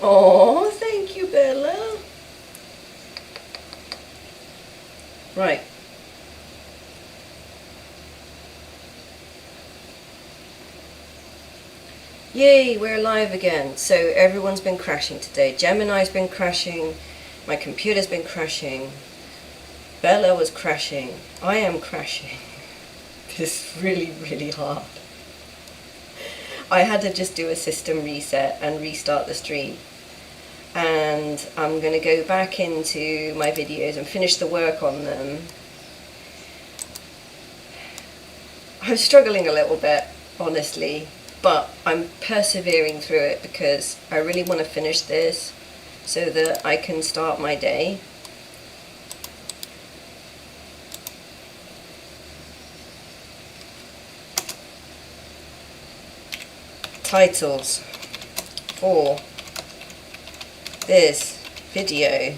Oh, thank you, Bella. Right. Yay, we're live again. So everyone's been crashing today. Gemini's been crashing. My computer's been crashing. Bella was crashing. I am crashing. This is really, really hard. I had to just do a system reset and restart the stream. And I'm going to go back into my videos and finish the work on them. I'm struggling a little bit, honestly, but I'm persevering through it because I really want to finish this so that I can start my day. Titles for this video.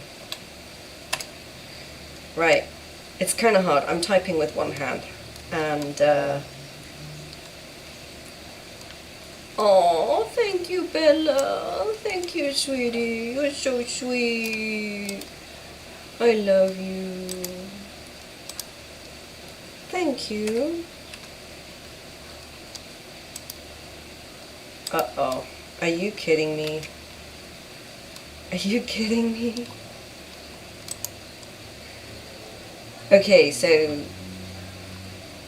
Right, it's kind of hard. I'm typing with one hand and oh, thank you, Bella. Thank you, sweetie. You're so sweet. I love you. Thank you. Uh-oh. Are you kidding me? Are you kidding me? Okay, so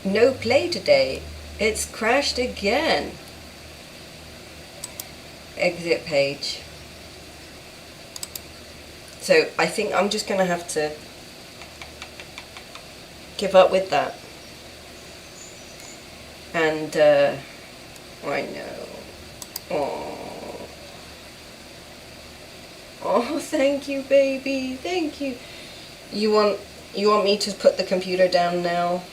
no play today. It's crashed again. Exit page. So I think I'm just going to have to give up with that. And I know. Oh. Oh, thank you, baby. Thank you. You want me to put the computer down now?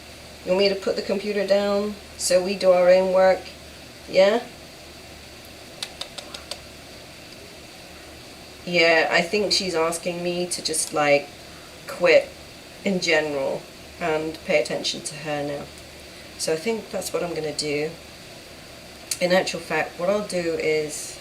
You want me to put the computer down so we do our own work? Yeah? Yeah, I think she's asking me to just like quit in general and pay attention to her now. So I think that's what I'm going to do. In actual fact, what I'll do is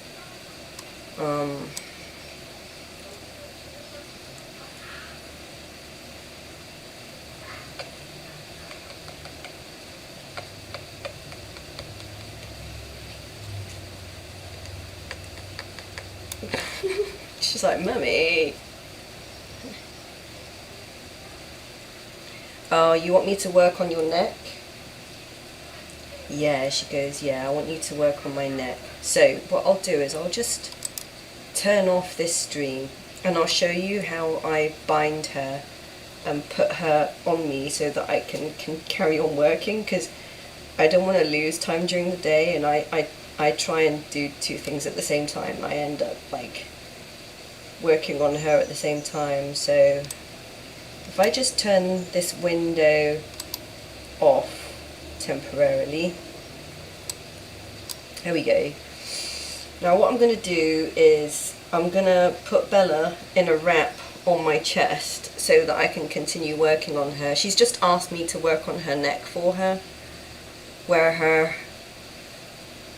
she's like, Mummy. Oh, you want me to work on your neck? Yeah, she goes, yeah, I want you to work on my neck. So what I'll do is I'll just turn off this stream and I'll show you how I bind her and put her on me so that I can carry on working, because I don't want to lose time during the day, and I try and do two things at the same time. I end up like working on her at the same time. So if I just turn this window off temporarily, there we go. Now what I'm going to do is I'm going to put Bella in a wrap on my chest so that I can continue working on her. She's just asked me to work on her neck for her, where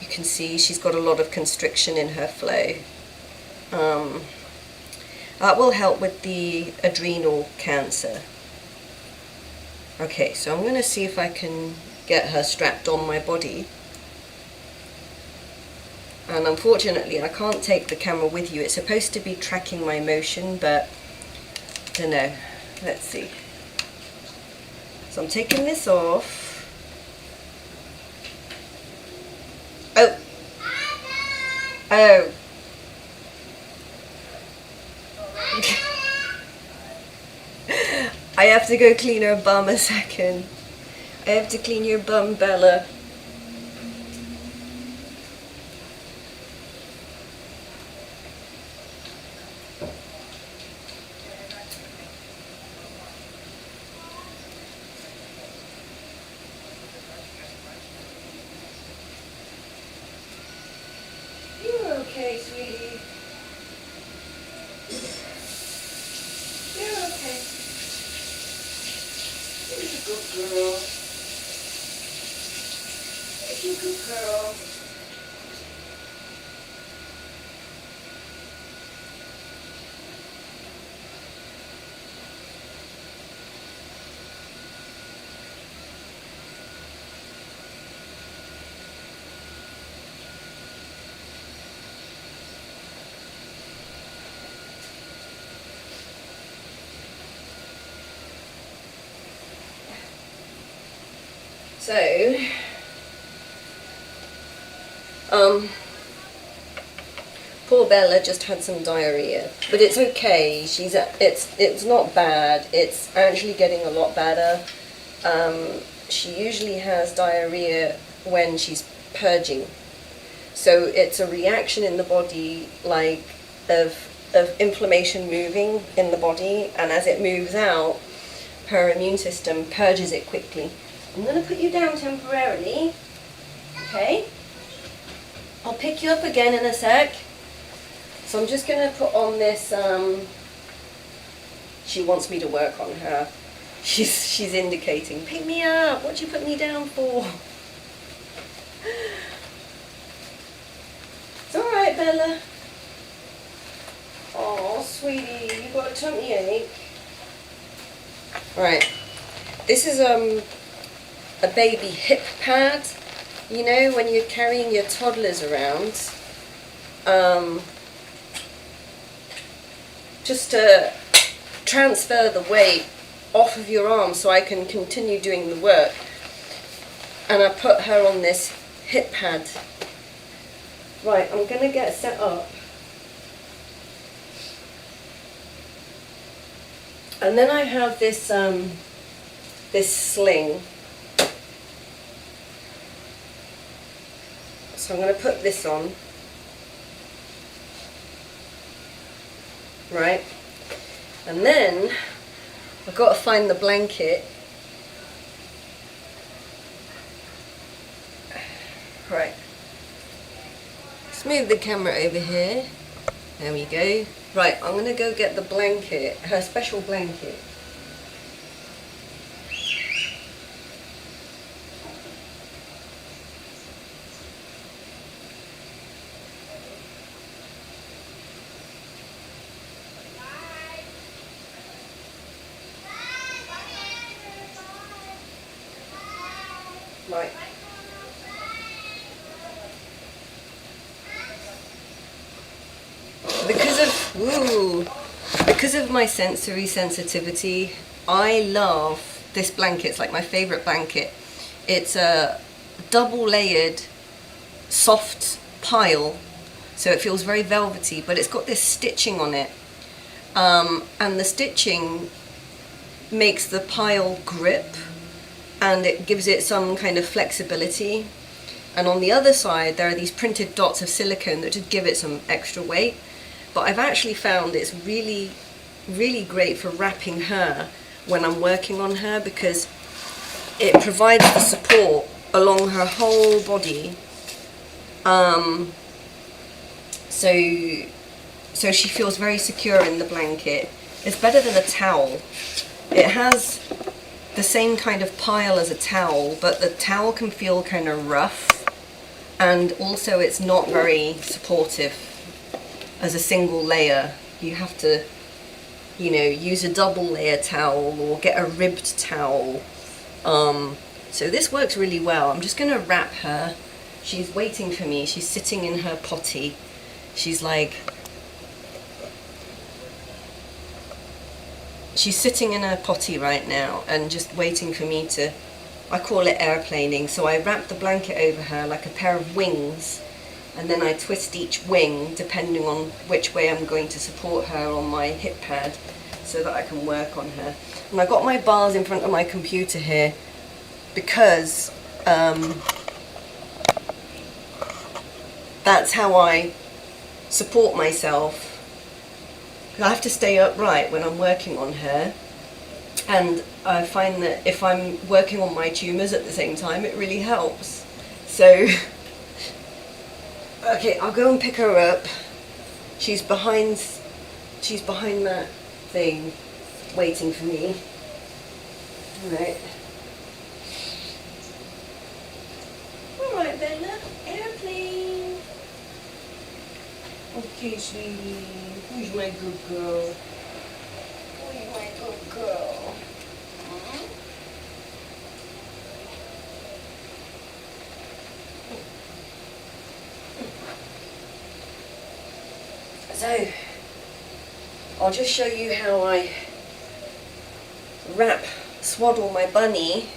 you can see she's got a lot of constriction in her flow. That will help with the adrenal cancer. Okay, so I'm going to see if I can get her strapped on my body. And unfortunately I can't take the camera with you. It's supposed to be tracking my motion, but I don't know. Let's see. So I'm taking this off. Oh! Oh! I have to go clean her bum a second. I have to clean your bum, Bella. You're okay, sweetie. You're okay. You're a good girl. You're a good girl. So, poor Bella just had some diarrhea, but it's okay. It's not bad. It's actually getting a lot better. She usually has diarrhea when she's purging, so it's a reaction in the body, like of inflammation moving in the body, and as it moves out, her immune system purges it quickly. I'm going to put you down temporarily, okay? I'll pick you up again in a sec. So I'm just going to put on this, she wants me to work on her. She's indicating, pick me up, what you put me down for? It's alright, Bella. Oh, sweetie, you got a tummy ache. Right, this is a baby hip pad. You know, when you're carrying your toddlers around, just to transfer the weight off of your arm so I can continue doing the work. And I put her on this hip pad. Right, I'm going to get set up. And then I have this this sling. So I'm going to put this on. Right, and then I've got to find the blanket. Right, let's move the camera over here. There we go. Right, I'm going to go get the blanket, her special blanket. Right. Because of my sensory sensitivity, I love this blanket. It's like my favorite blanket. It's a double layered soft pile, so it feels very velvety, but it's got this stitching on it, and the stitching makes the pile grip, and it gives it some kind of flexibility. And on the other side there are these printed dots of silicone that just give it some extra weight. But I've actually found it's really, really great for wrapping her when I'm working on her, because it provides the support along her whole body. So she feels very secure in the blanket. It's better than a towel. It has the same kind of pile as a towel, but the towel can feel kind of rough, and also it's not very supportive as a single layer. You have to, you know, use a double layer towel or get a ribbed towel. So this works really well. I'm just going to wrap her. She's waiting for me. She's sitting in her potty. She's sitting in her potty right now and just waiting for me to, I call it airplaning. So I wrap the blanket over her like a pair of wings, and then I twist each wing depending on which way I'm going to support her on my hip pad, so that I can work on her. And I've got my bars in front of my computer here because that's how I support myself. I have to stay upright when I'm working on her, and I find that if I'm working on my tumours at the same time, it really helps. So okay, I'll go and pick her up. She's behind that thing, waiting for me. Alright. Alright, Bella. Airplane. Okay, sweetie. Who's my good girl? Who's my good girl? So, I'll just show you how I swaddle my bunny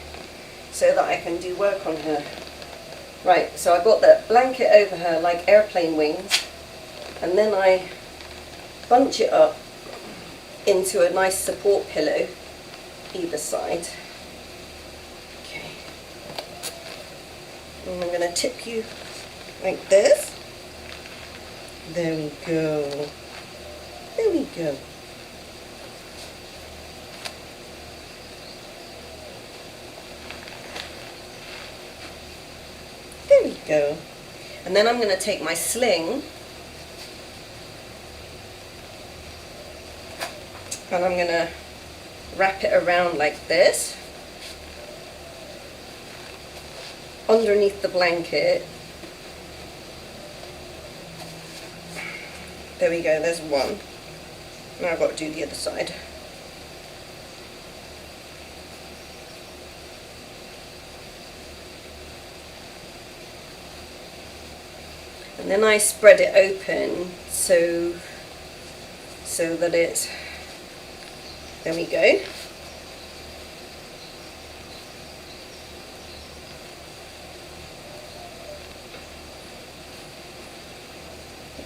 so that I can do work on her. Right, so I got the blanket over her like airplane wings, and then I bunch it up into a nice support pillow either side. Okay. And I'm going to tip you like this. There we go. There we go. There we go. And then I'm going to take my sling and I'm going to wrap it around like this underneath the blanket. There we go, there's one. Now I've got to do the other side. And then I spread it open so that it's, there we go.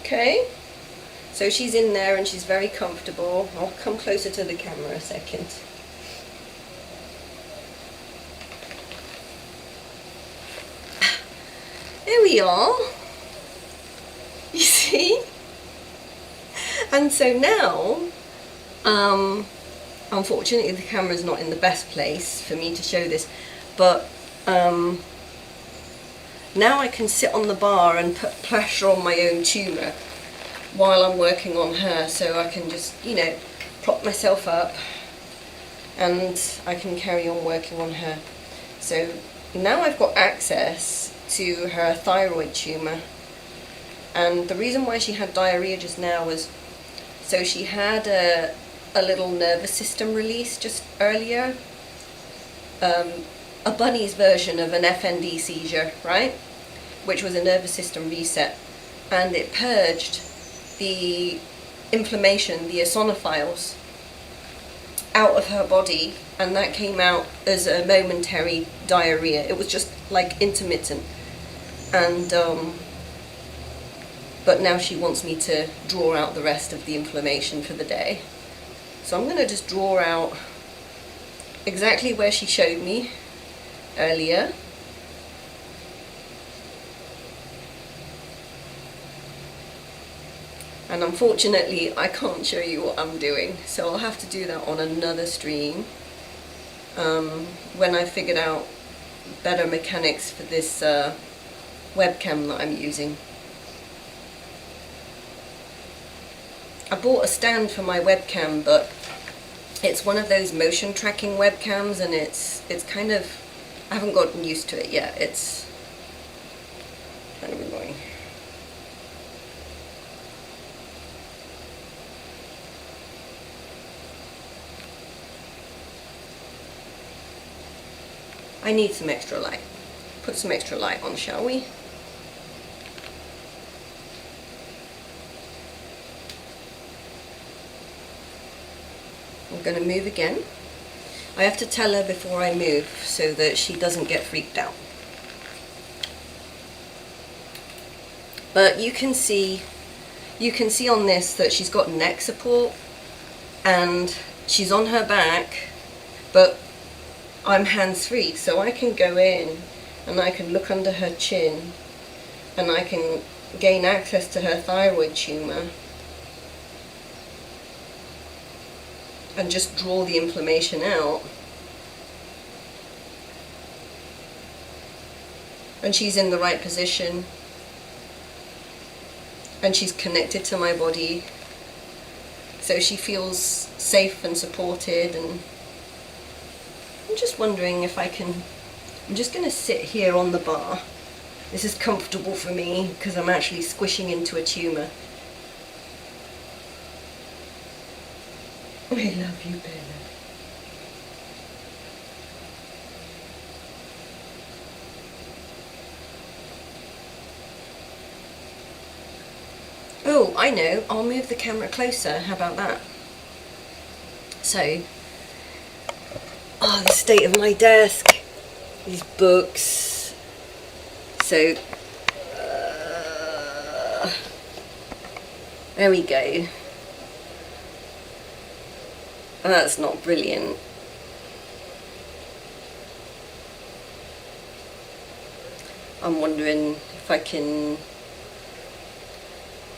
Okay, so she's in there and she's very comfortable. I'll come closer to the camera a second. There we are. You see? And so now, unfortunately the camera's not in the best place for me to show this, but now I can sit on the bar and put pressure on my own tumour while I'm working on her, so I can just, you know, prop myself up and I can carry on working on her. So now I've got access to her thyroid tumour, and the reason why she had diarrhea just now was so she had a little nervous system release just earlier, a bunny's version of an FND seizure, right, which was a nervous system reset, and it purged the inflammation, the eosinophiles, out of her body, and that came out as a momentary diarrhea. It was just like intermittent, and but now she wants me to draw out the rest of the inflammation for the day. So I'm going to just draw out exactly where she showed me earlier. And unfortunately I can't show you what I'm doing, so I'll have to do that on another stream when I figured out better mechanics for this webcam that I'm using. I bought a stand for my webcam, but it's one of those motion tracking webcams, and it's kind of, I haven't gotten used to it yet. It's kind of annoying. I need some extra light. Put some extra light on, shall we? I'm going to move again. I have to tell her before I move so that she doesn't get freaked out. But you can see on this that she's got neck support and she's on her back, but I'm hands-free, so I can go in and I can look under her chin and I can gain access to her thyroid tumour and just draw the inflammation out. And she's in the right position and she's connected to my body, so she feels safe and supported. And I'm just wondering if I can, I'm just going to sit here on the bar. This is comfortable for me because I'm actually squishing into a tumour. I love you, Bella. Oh, I know, I'll move the camera closer, how about that? So, oh, the state of my desk. these books. So there we go. That's not brilliant. I'm wondering if I can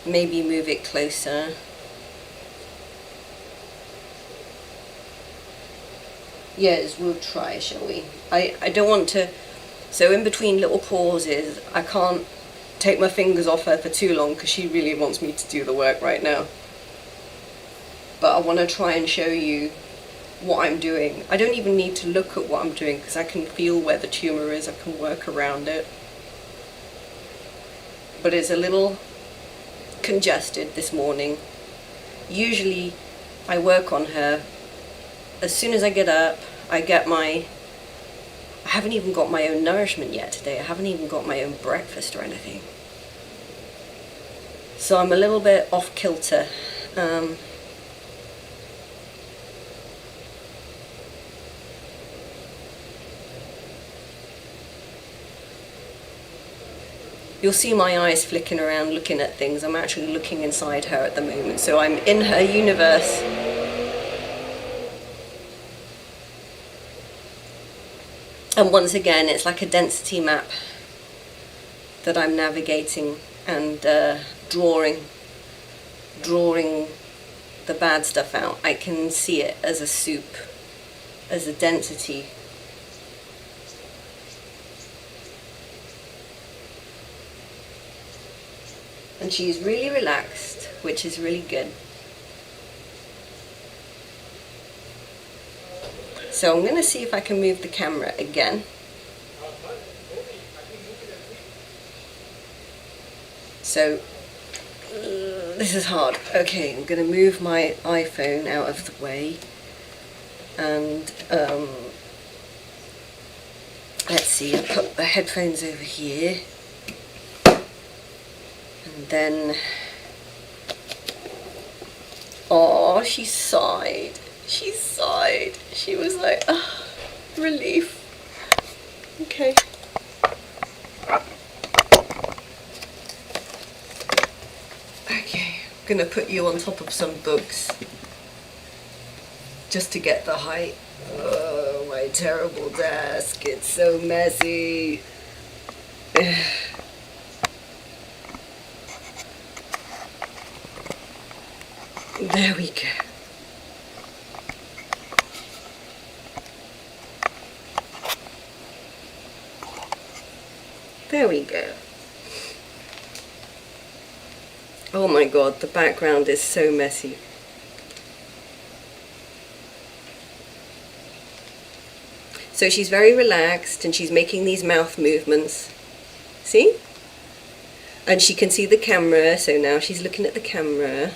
maybe move it closer. Yes, we'll try, shall we? I don't want to, so in between little pauses, I can't take my fingers off her for too long because she really wants me to do the work right now. But I want to try and show you what I'm doing. I don't even need to look at what I'm doing because I can feel where the tumour is, I can work around it. But it's a little congested this morning. Usually I work on her as soon as I get up. I haven't even got my own nourishment yet today. I haven't even got my own breakfast or anything. So I'm a little bit off kilter. You'll see my eyes flicking around looking at things. I'm actually looking inside her at the moment, so I'm in her universe. And once again, it's like a density map that I'm navigating and drawing the bad stuff out. I can see it as a soup, as a density. And she's really relaxed, which is really good. So I'm going to see if I can move the camera again. So this is hard. Okay, I'm going to move my iPhone out of the way. And let's see, I'll put the headphones over here. And then, oh, she sighed. She sighed. She was like, ah, oh, relief. Okay. Okay, I'm gonna put you on top of some books just to get the height. Oh, my terrible desk. It's so messy. There we go. There we go. Oh my god, the background is so messy. So she's very relaxed and she's making these mouth movements. See? And she can see the camera, so now she's looking at the camera.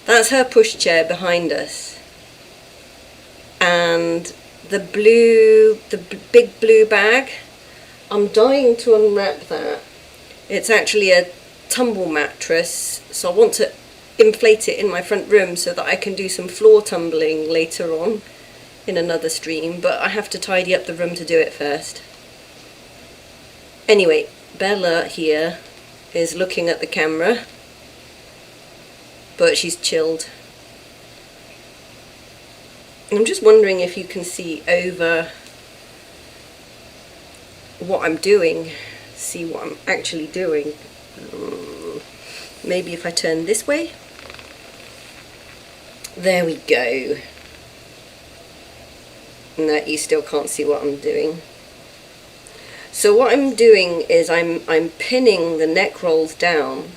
That's her pushchair behind us. And the big blue bag, I'm dying to unwrap that. It's actually a tumble mattress, so I want to inflate it in my front room so that I can do some floor tumbling later on in another stream, but I have to tidy up the room to do it first. Anyway, Bella here is looking at the camera, but she's chilled. I'm just wondering if you can see over what I'm doing, see what I'm actually doing. Maybe if I turn this way. There we go. No, you still can't see what I'm doing. So what I'm doing is I'm pinning the neck rolls down,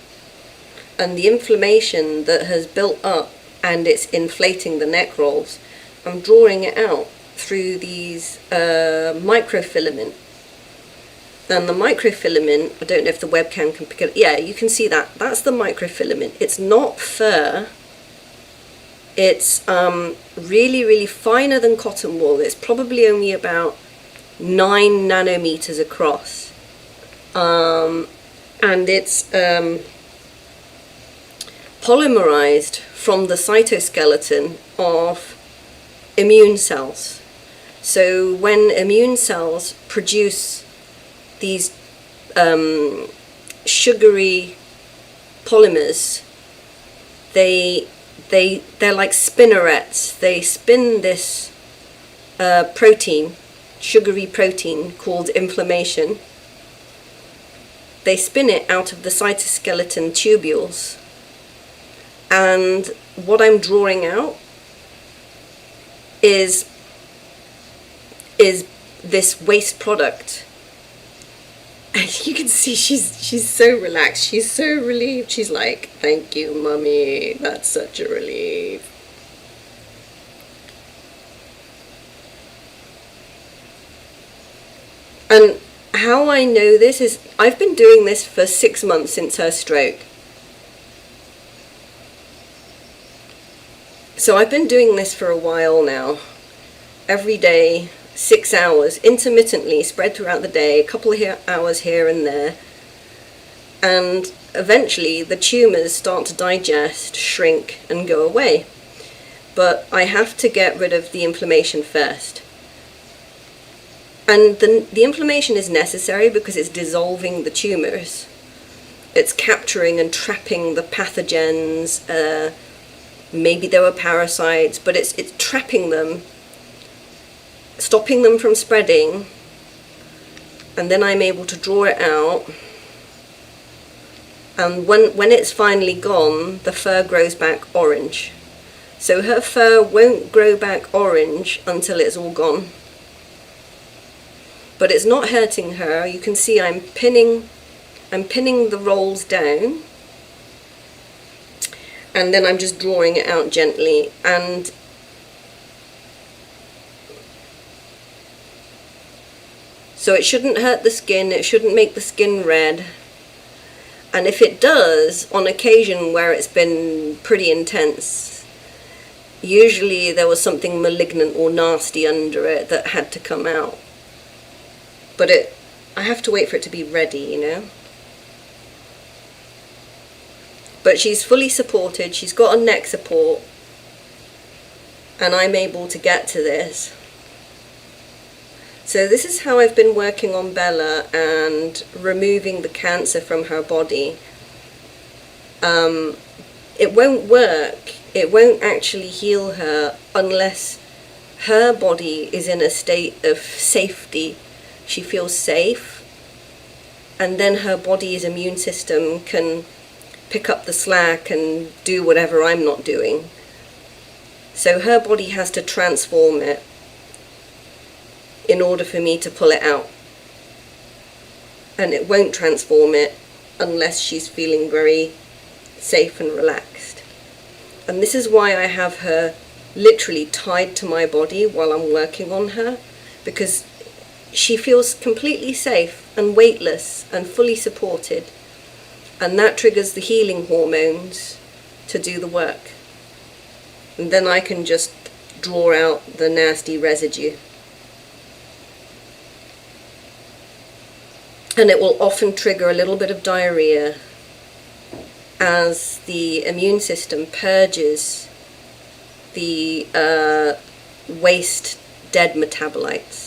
and the inflammation that has built up and it's inflating the neck rolls, I'm drawing it out through these microfilament. And the microfilament, I don't know if the webcam can pick it up. Yeah, you can see that. That's the microfilament. It's not fur. It's really, really finer than cotton wool. It's probably only about 9 nanometers across. And it's polymerized from the cytoskeleton of immune cells. So when immune cells produce these sugary polymers, they're like spinnerets. They spin this protein, sugary protein called inflammation. They spin it out of the cytoskeleton tubules, and what I'm drawing out is this waste product. And you can see she's so relaxed, she's so relieved. She's like, thank you, mummy, that's such a relief. And how I know this is I've been doing this for 6 months since her stroke. So I've been doing this for a while now. Every day, 6 hours, intermittently, spread throughout the day, a couple of hours here and there. And eventually the tumours start to digest, shrink and go away. But I have to get rid of the inflammation first. And the inflammation is necessary because it's dissolving the tumours. It's capturing and trapping the pathogens. Maybe there were parasites, but it's trapping them, stopping them from spreading. And then I'm able to draw it out. And when it's finally gone, the fur grows back orange. So her fur won't grow back orange until it's all gone. But it's not hurting her. You can see I'm pinning the rolls down, and then I'm just drawing it out gently. And so it shouldn't hurt the skin, it shouldn't make the skin red. And if it does, on occasion where it's been pretty intense, usually there was something malignant or nasty under it that had to come out. But I have to wait for it to be ready, you know. But she's fully supported, she's got a neck support, and I'm able to get to this. So this is how I've been working on Bella and removing the cancer from her body. It won't work, it won't actually heal her unless her body is in a state of safety. She feels safe, and then her body's immune system can pick up the slack and do whatever I'm not doing. So her body has to transform it in order for me to pull it out. And it won't transform it unless she's feeling very safe and relaxed. And this is why I have her literally tied to my body while I'm working on her, because she feels completely safe and weightless and fully supported, and that triggers the healing hormones to do the work. And then I can just draw out the nasty residue. And it will often trigger a little bit of diarrhea as the immune system purges the waste dead metabolites.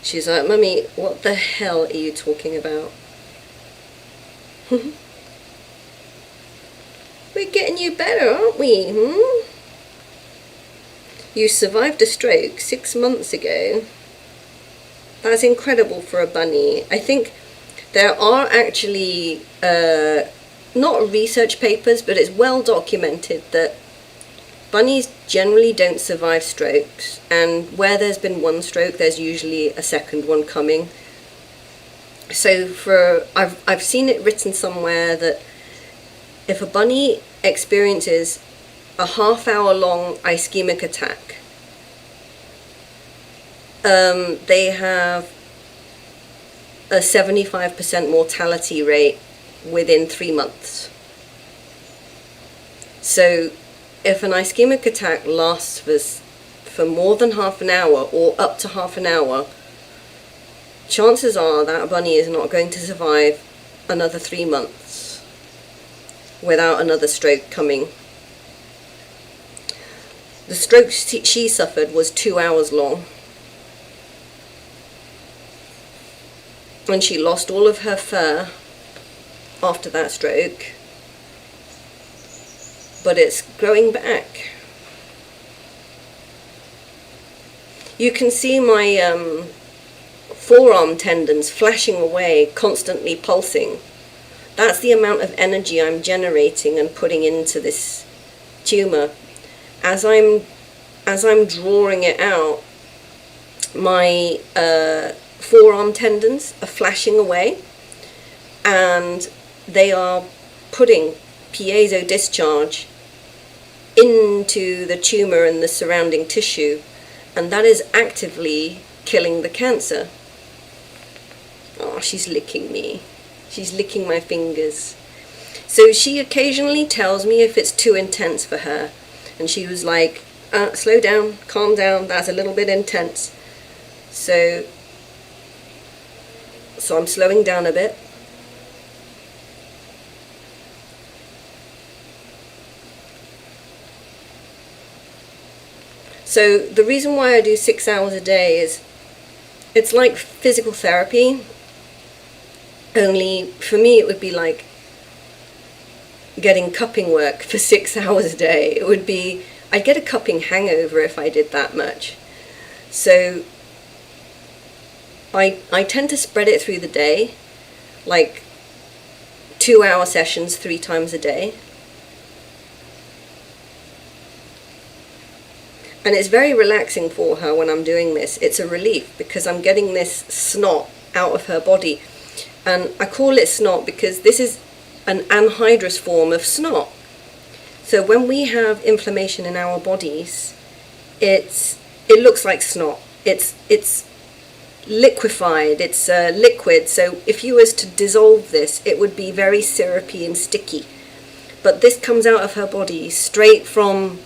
She's like, Mummy, what the hell are you talking about? We're getting you better, aren't we? You survived a stroke 6 months ago. That's incredible for a bunny. I think there are actually, not research papers, but it's well documented that bunnies generally don't survive strokes, and where there's been one stroke, there's usually a second one coming. So I've seen it written somewhere that if a bunny experiences a half-hour long ischemic attack, they have a 75% mortality rate within 3 months. So if an ischemic attack lasts for more than half an hour or up to half an hour, chances are that bunny is not going to survive another 3 months without another stroke coming. The stroke she suffered was 2 hours long. And she lost all of her fur after that stroke. But it's growing back. You can see my forearm tendons flashing away, constantly pulsing. That's the amount of energy I'm generating and putting into this tumor. As I'm drawing it out, my forearm tendons are flashing away, and they are putting piezo discharge into the tumor and the surrounding tissue, and that is actively killing the cancer. Oh, she's licking me. She's licking my fingers. So she occasionally tells me if it's too intense for her, and she was like, slow down, calm down, that's a little bit intense. So I'm slowing down a bit. So the reason why I do 6 hours a day is it's like physical therapy, only for me it would be like getting cupping work for 6 hours a day. It would be, I'd get a cupping hangover if I did that much. So I tend to spread it through the day, like 2-hour sessions 3 times a day. And it's very relaxing for her when I'm doing this. It's a relief because I'm getting this snot out of her body. And I call it snot because this is an anhydrous form of snot. So when we have inflammation in our bodies, it looks like snot. It's liquefied, it's liquid. So if you was to dissolve this, it would be very syrupy and sticky. But this comes out of her body straight from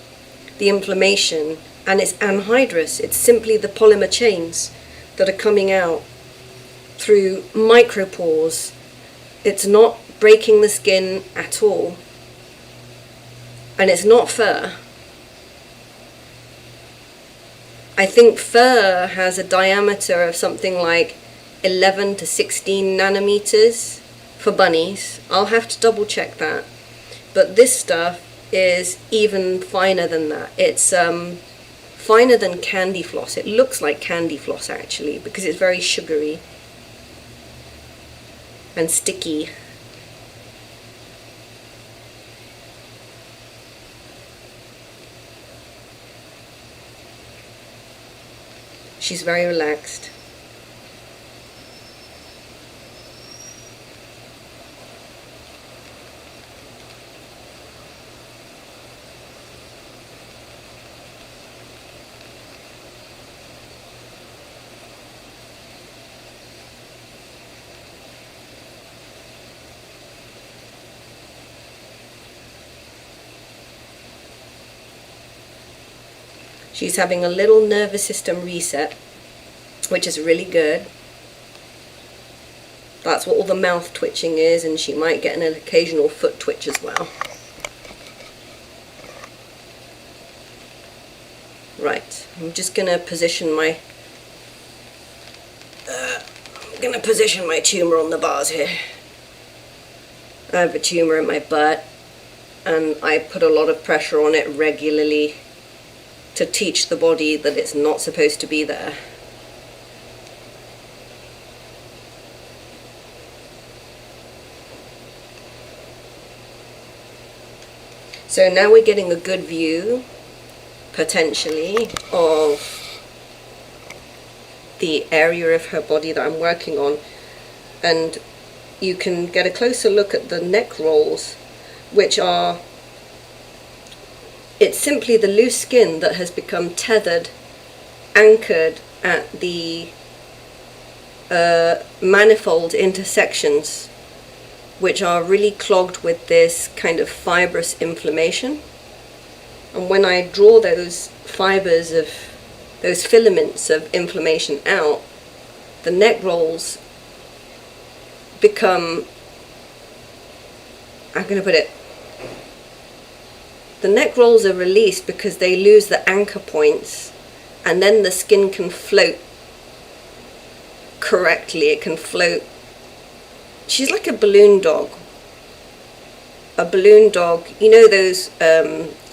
the inflammation, and it's anhydrous. It's simply the polymer chains that are coming out through micropores. It's not breaking the skin at all, and it's not fur. I think fur has a diameter of something like 11 to 16 nanometers for bunnies. I'll have to double check that. But this stuff is even finer than that. It's finer than candy floss. It looks like candy floss actually because it's very sugary and sticky. She's very relaxed. She's having a little nervous system reset, which is really good. That's what all the mouth twitching is, and she might get an occasional foot twitch as well. Right, I'm just going to position my tumor on the bars here. I have a tumor in my butt, and I put a lot of pressure on it regularly to teach the body that it's not supposed to be there. So now we're getting a good view, potentially, of the area of her body that I'm working on. And you can get a closer look at the neck rolls, which are, it's simply the loose skin that has become tethered, anchored at the manifold intersections, which are really clogged with this kind of fibrous inflammation. And when I draw those fibers of, those filaments of inflammation out, the neck rolls become, I'm going to put it, The neck rolls are released because they lose the anchor points, and then the skin can float correctly. It can float. She's like a balloon dog. A balloon dog, you know those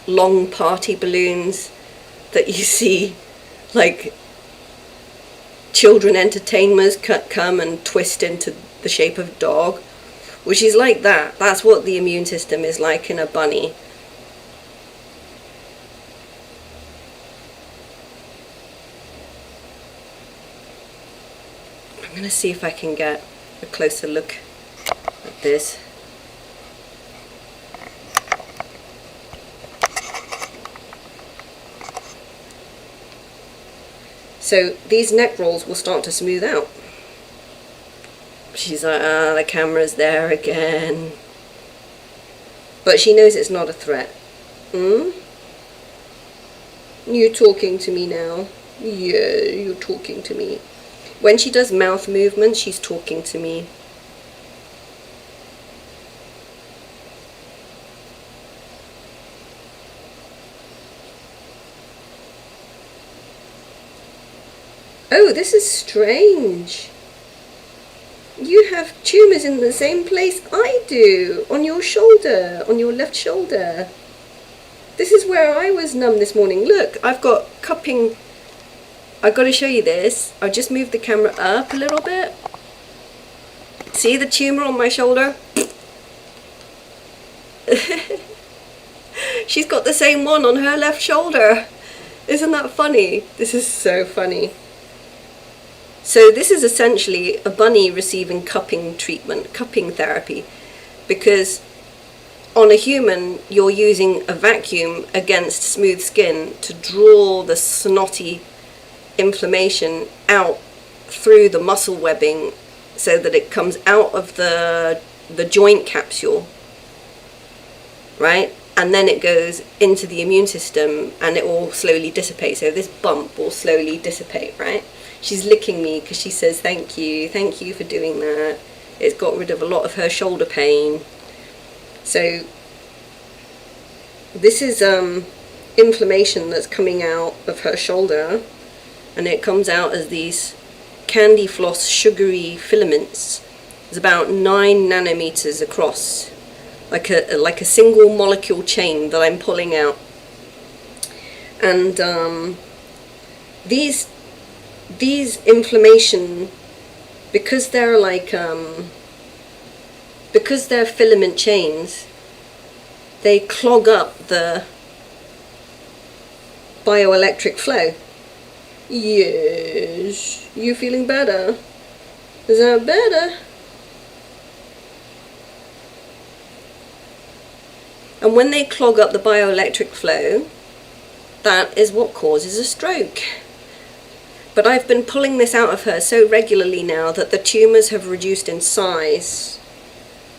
long party balloons that you see, like children entertainers come and twist into the shape of a dog? Well, she's like that. That's what the immune system is like in a bunny. I'm going to see if I can get a closer look at this. So these neck rolls will start to smooth out. She's like, ah, the camera's there again. But she knows it's not a threat. You're talking to me now? Yeah, you're talking to me. When she does mouth movements, she's talking to me. Oh, this is strange. You have tumours in the same place I do, on your shoulder, on your left shoulder. This is where I was numb this morning. Look, I've got cupping. I've got to show you this. I'll just move the camera up a little bit. See the tumour on my shoulder? She's got the same one on her left shoulder. Isn't that funny? This is so funny. So this is essentially a bunny receiving cupping treatment, cupping therapy, because on a human you're using a vacuum against smooth skin to draw the snotty inflammation out through the muscle webbing so that it comes out of the joint capsule, right? And then it goes into the immune system and it will slowly dissipate. So this bump will slowly dissipate, right? She's licking me because she says, thank you for doing that. It's got rid of a lot of her shoulder pain. So this is inflammation that's coming out of her shoulder, and it comes out as these candy floss sugary filaments. It's about 9 nanometers across, like a single molecule chain that I'm pulling out. And these inflammation, because they're like because they're filament chains, they clog up the bioelectric flow. Yes, you feeling better? Is that better? And when they clog up the bioelectric flow, that is what causes a stroke. But I've been pulling this out of her so regularly now that the tumours have reduced in size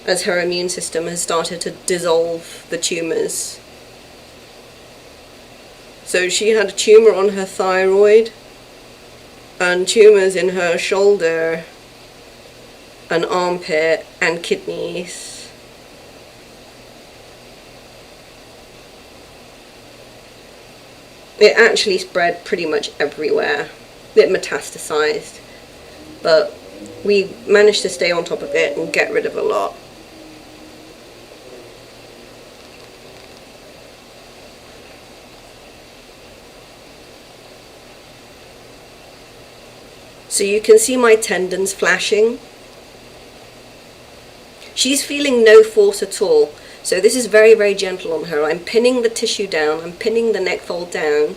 as her immune system has started to dissolve the tumours. So she had a tumour on her thyroid and tumours in her shoulder and armpit and kidneys. It actually spread pretty much everywhere. It metastasized, but we managed to stay on top of it and get rid of a lot. So you can see my tendons flashing. She's feeling no force at all. So this is very, very gentle on her. I'm pinning the tissue down, I'm pinning the neck fold down,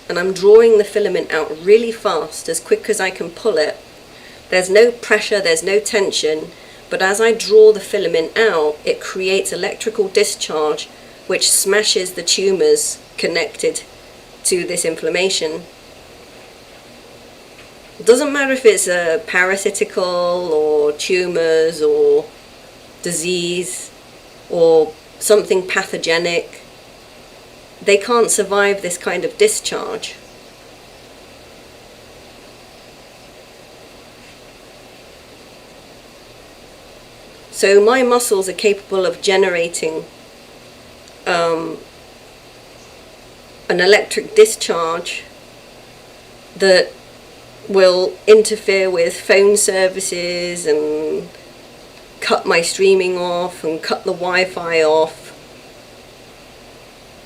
and I'm drawing the filament out really fast, as quick as I can pull it. There's no pressure, there's no tension, but as I draw the filament out, it creates electrical discharge, which smashes the tumours connected to this inflammation. It doesn't matter if it's a parasitical or tumours or disease or something pathogenic. They can't survive this kind of discharge. So my muscles are capable of generating an electric discharge that will interfere with phone services and cut my streaming off and cut the Wi-Fi off.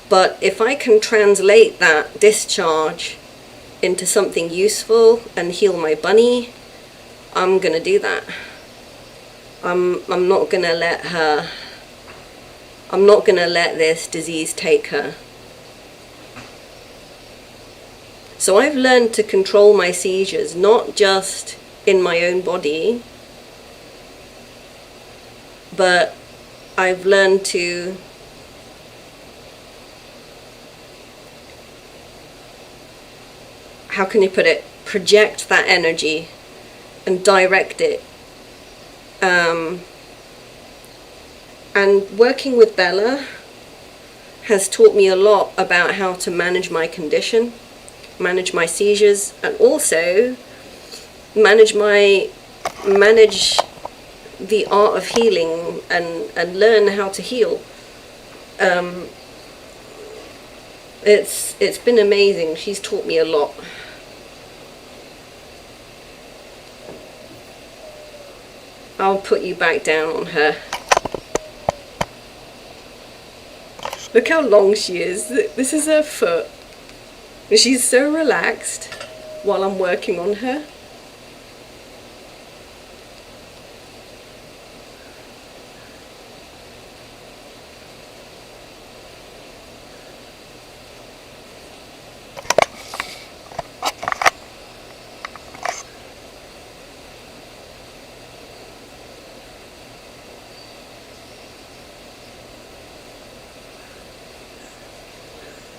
But if I can translate that discharge into something useful and heal my bunny, I'm gonna do that. I'm not gonna let this disease take her. So I've learned to control my seizures, not just in my own body, but I've learned to how can you put it, project that energy and direct it. And working with Bella has taught me a lot about how to manage my condition, manage my seizures, and also manage the art of healing and learn how to heal. It's been amazing. She's taught me a lot. I'll put you back down on her. Look how long she is. This is her foot. She's so relaxed while I'm working on her.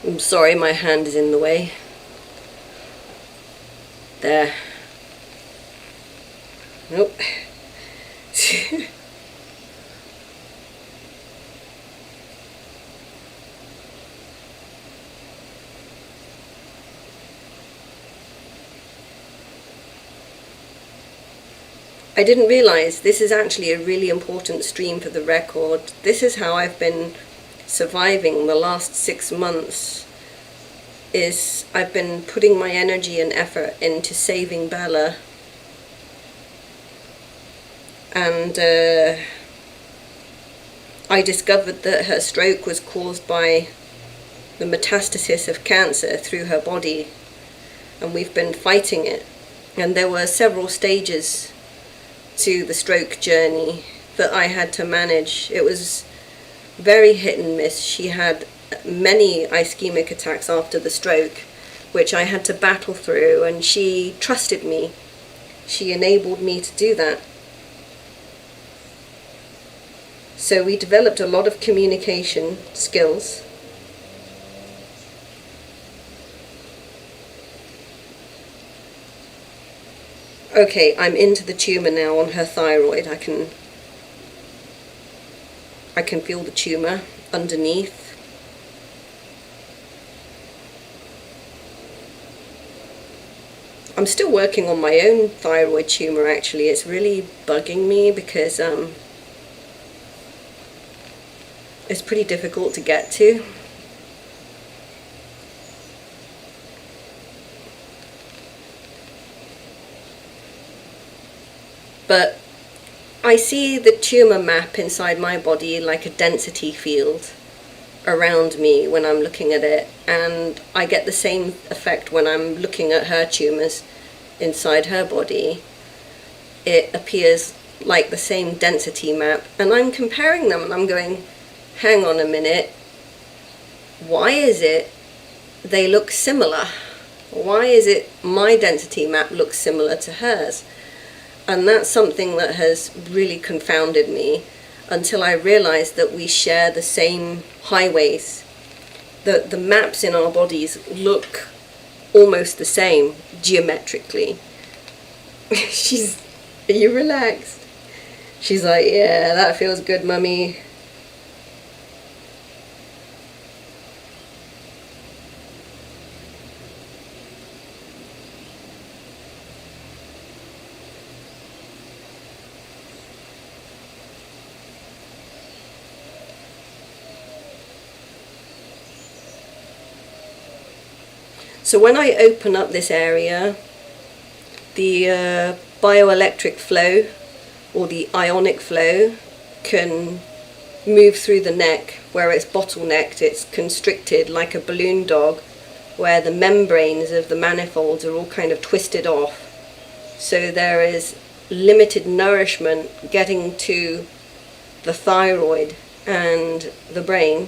I'm sorry, my hand is in the way. There. Nope. I didn't realise this is actually a really important stream for the record. This is how I've been surviving the last 6 months. Is I've been putting my energy and effort into saving Bella, and I discovered that her stroke was caused by the metastasis of cancer through her body, and we've been fighting it. And there were several stages to the stroke journey that I had to manage. It was very hit and miss. She had many ischemic attacks after the stroke, which I had to battle through, and she trusted me. She enabled me to do that. So we developed a lot of communication skills. Okay, I'm into the tumour now on her thyroid. I can feel the tumour underneath. I'm still working on my own thyroid tumour actually. It's really bugging me because it's pretty difficult to get to. But I see the tumour map inside my body like a density field around me when I'm looking at it, and I get the same effect when I'm looking at her tumours inside her body. It appears like the same density map, and I'm comparing them and I'm going, hang on a minute, why is it they look similar? Why is it my density map looks similar to hers? And that's something that has really confounded me until I realized that we share the same highways. The maps in our bodies look almost the same geometrically. Are you relaxed? She's like, yeah, that feels good, mummy. So when I open up this area, the bioelectric flow or the ionic flow can move through the neck. Where it's bottlenecked, it's constricted like a balloon dog, where the membranes of the manifolds are all kind of twisted off. So there is limited nourishment getting to the thyroid and the brain.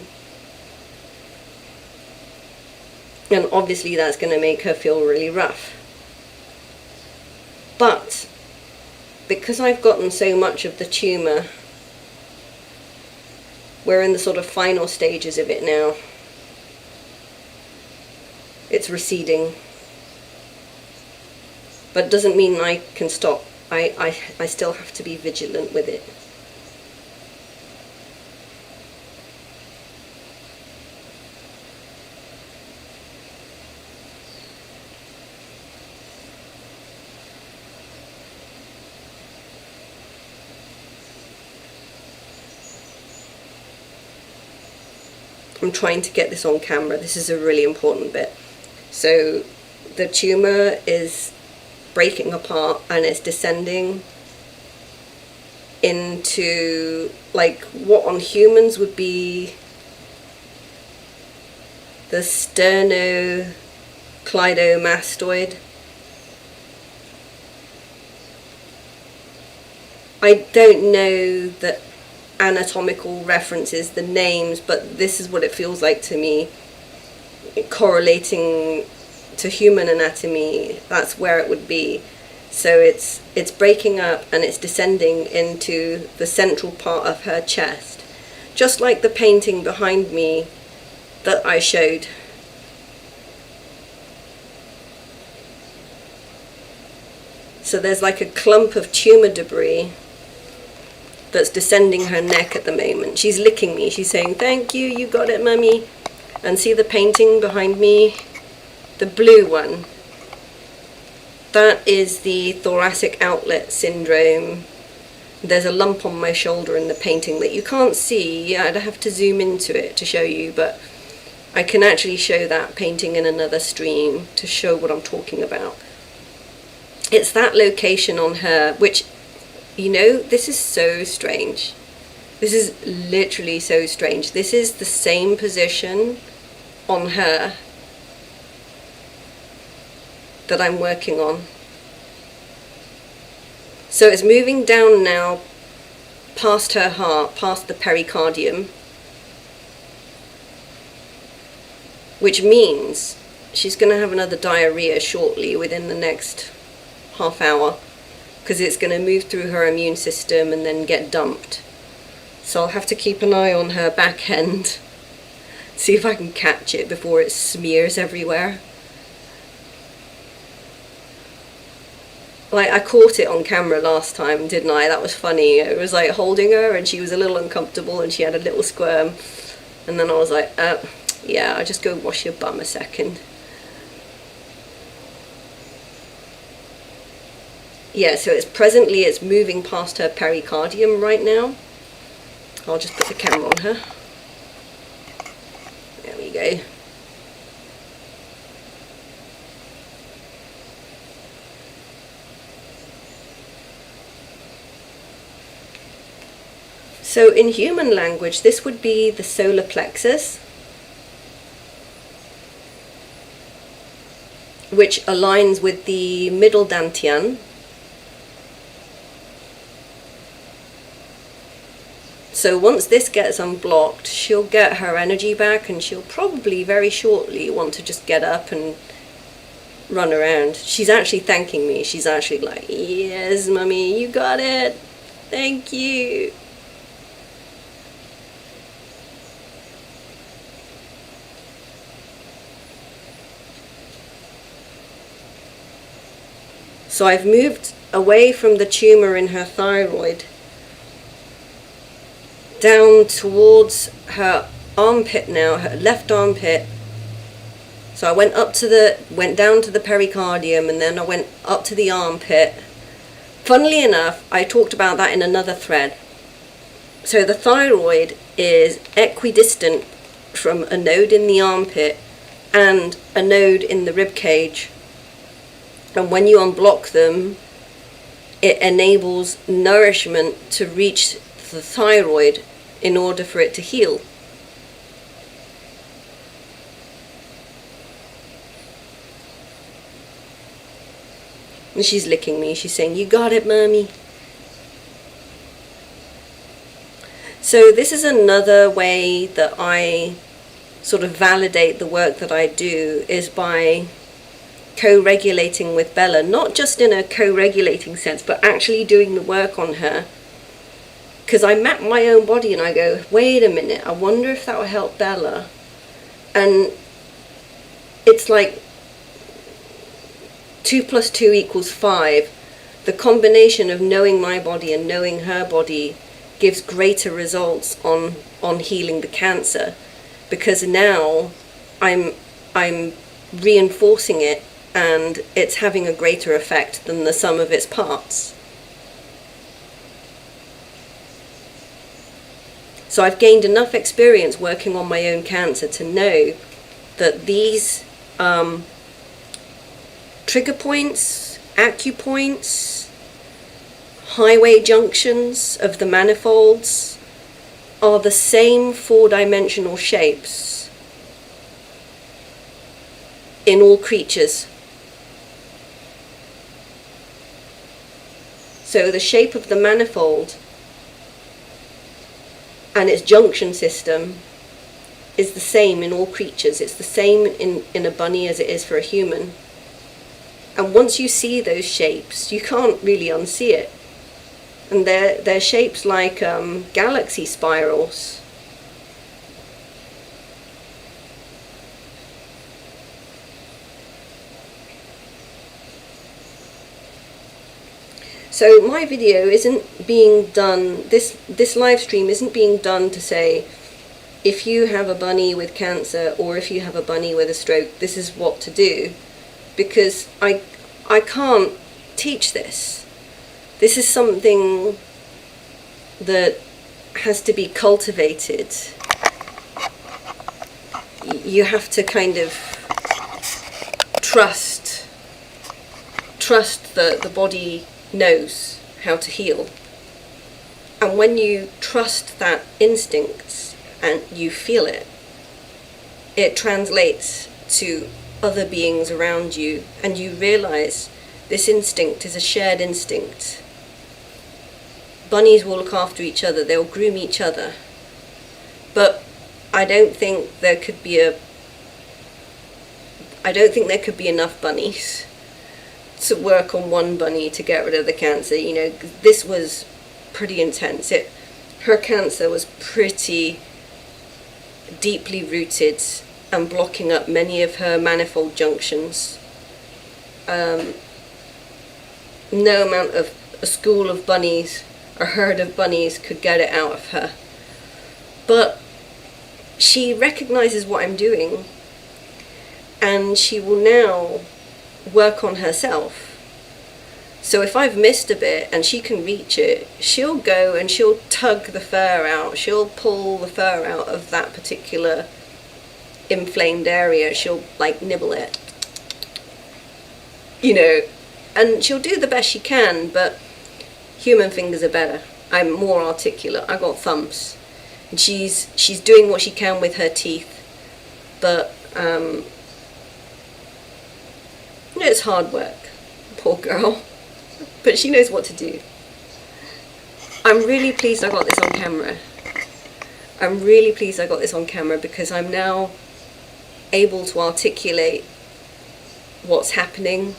And obviously that's going to make her feel really rough. But because I've gotten so much of the tumour, we're in the sort of final stages of it now. It's receding. But it doesn't mean I can stop. I still have to be vigilant with it. I'm trying to get this on camera. This is a really important bit. So the tumour is breaking apart and it's descending into like what on humans would be the sternocleidomastoid. I don't know the anatomical references, the names, but this is what it feels like to me, correlating to human anatomy. That's where it would be. So it's breaking up and it's descending into the central part of her chest, just like the painting behind me that I showed. So there's like a clump of tumor debris that's descending her neck at the moment. She's licking me. She's saying, "Thank you, you got it, mummy." And see the painting behind me? The blue one. That is the thoracic outlet syndrome. There's a lump on my shoulder in the painting that you can't see. Yeah, I'd have to zoom into it to show you, but I can actually show that painting in another stream to show what I'm talking about. It's that location on her, which, you know, this is so strange. This is literally so strange. This is the same position on her that I'm working on. So it's moving down now past her heart, past the pericardium, which means she's going to have another diarrhea shortly, within the next half hour, because it's going to move through her immune system and then get dumped. So I'll have to keep an eye on her back end, see if I can catch it before it smears everywhere. Like, I caught it on camera last time, didn't I? That was funny. It was like holding her and she was a little uncomfortable and she had a little squirm. And then I was like, yeah, I'll just go wash your bum a second. Yeah, so it's moving past her pericardium right now. I'll just put the camera on her. There we go. So in human language, this would be the solar plexus, which aligns with the middle dantian. So once this gets unblocked, she'll get her energy back and she'll probably very shortly want to just get up and run around. She's actually thanking me. She's actually like, "Yes, mummy, you got it. Thank you." So I've moved away from the tumor in her thyroid down towards her armpit now, her left armpit. So I went down to the pericardium and then I went up to the armpit. Funnily enough, I talked about that in another thread. So the thyroid is equidistant from a node in the armpit and a node in the rib cage. And when you unblock them, it enables nourishment to reach the thyroid in order for it to heal. And she's licking me. She's saying, "You got it, Mommy." So this is another way that I sort of validate the work that I do, is by co-regulating with Bella, not just in a co-regulating sense, but actually doing the work on her. Because I map my own body and I go, wait a minute, I wonder if that will help Bella. And it's like 2 + 2 = 5. The combination of knowing my body and knowing her body gives greater results on healing the cancer, because now I'm reinforcing it and it's having a greater effect than the sum of its parts. So I've gained enough experience working on my own cancer to know that these trigger points, acupoints, highway junctions of the manifolds are the same 4-dimensional shapes in all creatures. So the shape of the manifold and its junction system is the same in all creatures. It's the same in a bunny as it is for a human. And once you see those shapes, you can't really unsee it. And they're shapes like galaxy spirals. So my video isn't being done, this live stream isn't being done to say, if you have a bunny with cancer or if you have a bunny with a stroke, this is what to do. Because I can't teach this. This is something that has to be cultivated. You have to kind of trust that the body knows how to heal. And when you trust that instinct and you feel it, it translates to other beings around you, and you realize this instinct is a shared instinct. Bunnies will look after each other, they'll groom each other. But I don't think there could be enough bunnies to work on one bunny to get rid of the cancer. You know, this was pretty intense. Her cancer was pretty deeply rooted and blocking up many of her manifold junctions. No amount of a school of bunnies, a herd of bunnies, could get it out of her. But she recognizes what I'm doing, and she will now work on herself. So if I've missed a bit and she can reach it, she'll go and she'll tug the fur out, she'll pull the fur out of that particular inflamed area, she'll like nibble it, you know, and she'll do the best she can. But human fingers are better. I'm more articulate. I got thumbs, and she's doing what she can with her teeth. But you know, it's hard work, poor girl. But she knows what to do. I'm really pleased I got this on camera. I'm really pleased I got this on camera, because I'm now able to articulate what's happening.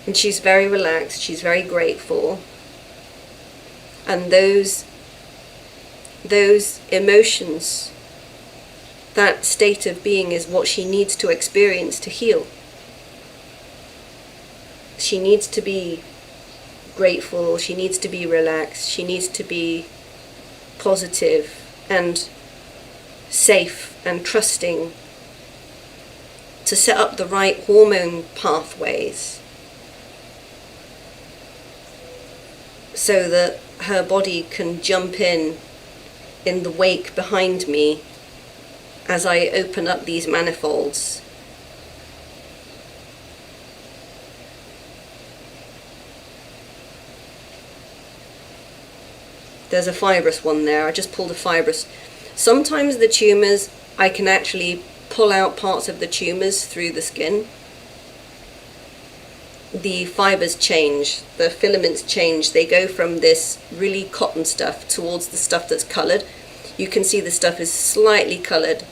And she's very relaxed, she's very grateful. And those emotions, that state of being, is what she needs to experience to heal. She needs to be grateful, she needs to be relaxed, she needs to be positive and safe and trusting, to set up the right hormone pathways so that her body can jump in in the wake behind me as I open up these manifolds. There's a fibrous one there. I just pulled a fibrous. Sometimes the tumours, I can actually pull out parts of the tumours through the skin. The fibres change, the filaments change. They go from this really cotton stuff towards the stuff that's coloured. You can see the stuff is slightly coloured.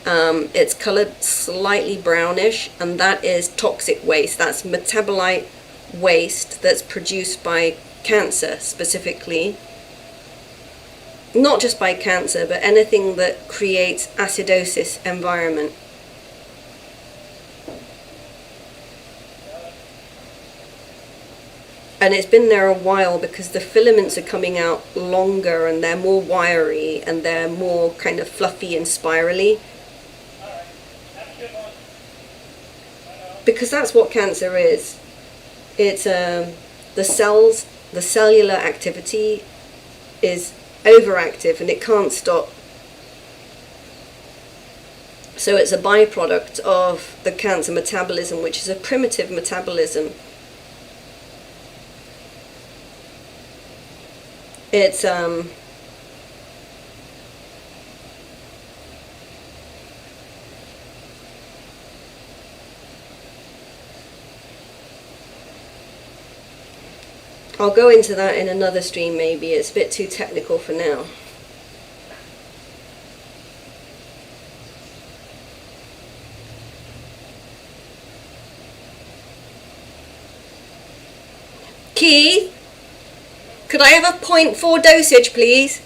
It's coloured slightly brownish, and that is toxic waste. That's metabolite waste that's produced by cancer specifically. Not just by cancer, but anything that creates acidosis environment. And it's been there a while because the filaments are coming out longer and they're more wiry and they're more kind of fluffy and spirally. Because that's what cancer is. It's the cells, the cellular activity is overactive and it can't stop. So it's a byproduct of the cancer metabolism, which is a primitive metabolism. It's I'll go into that in another stream maybe. It's a bit too technical for now. Keith, could I have a 0.4 dosage, please?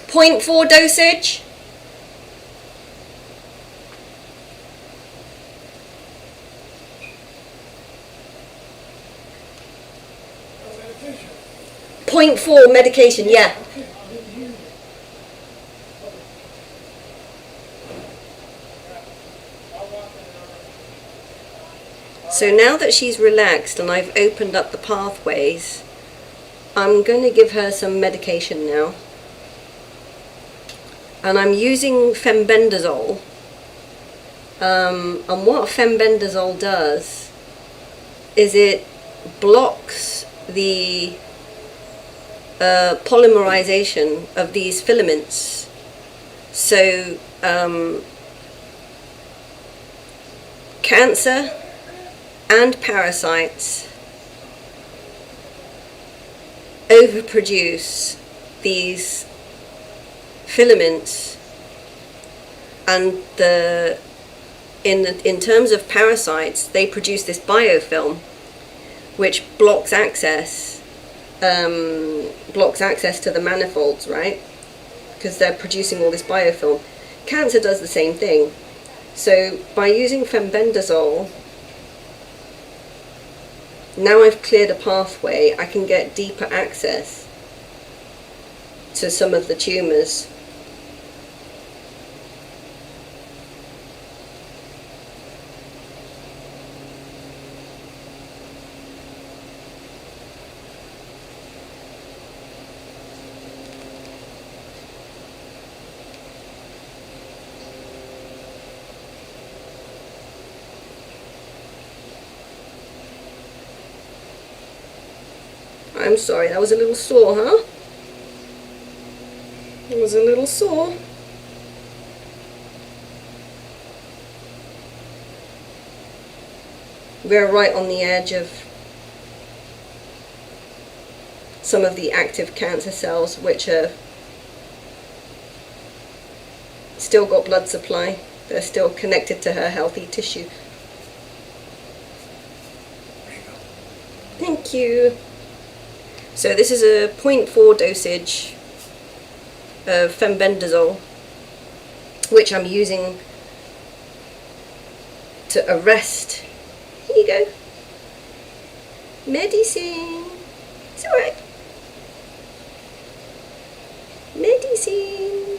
0.4 dosage? .4 medication, yeah. So now that she's relaxed and I've opened up the pathways, I'm going to give her some medication now. And I'm using fembendazole. And what fembendazole does is it blocks the polymerization of these filaments. So cancer and parasites overproduce these filaments, and in terms of parasites, they produce this biofilm which blocks access to the manifolds, right? Because they're producing all this biofilm. Cancer does the same thing. So by using fembendazole, now I've cleared a pathway, I can get deeper access to some of the tumours. I'm sorry, that was a little sore, huh? It was a little sore. We're right on the edge of some of the active cancer cells, which are still got blood supply. They're still connected to her healthy tissue. Thank you. So this is a 0.4 dosage of fembendazole, which I'm using to arrest. Here you go. Medicine. It's alright. Medicine.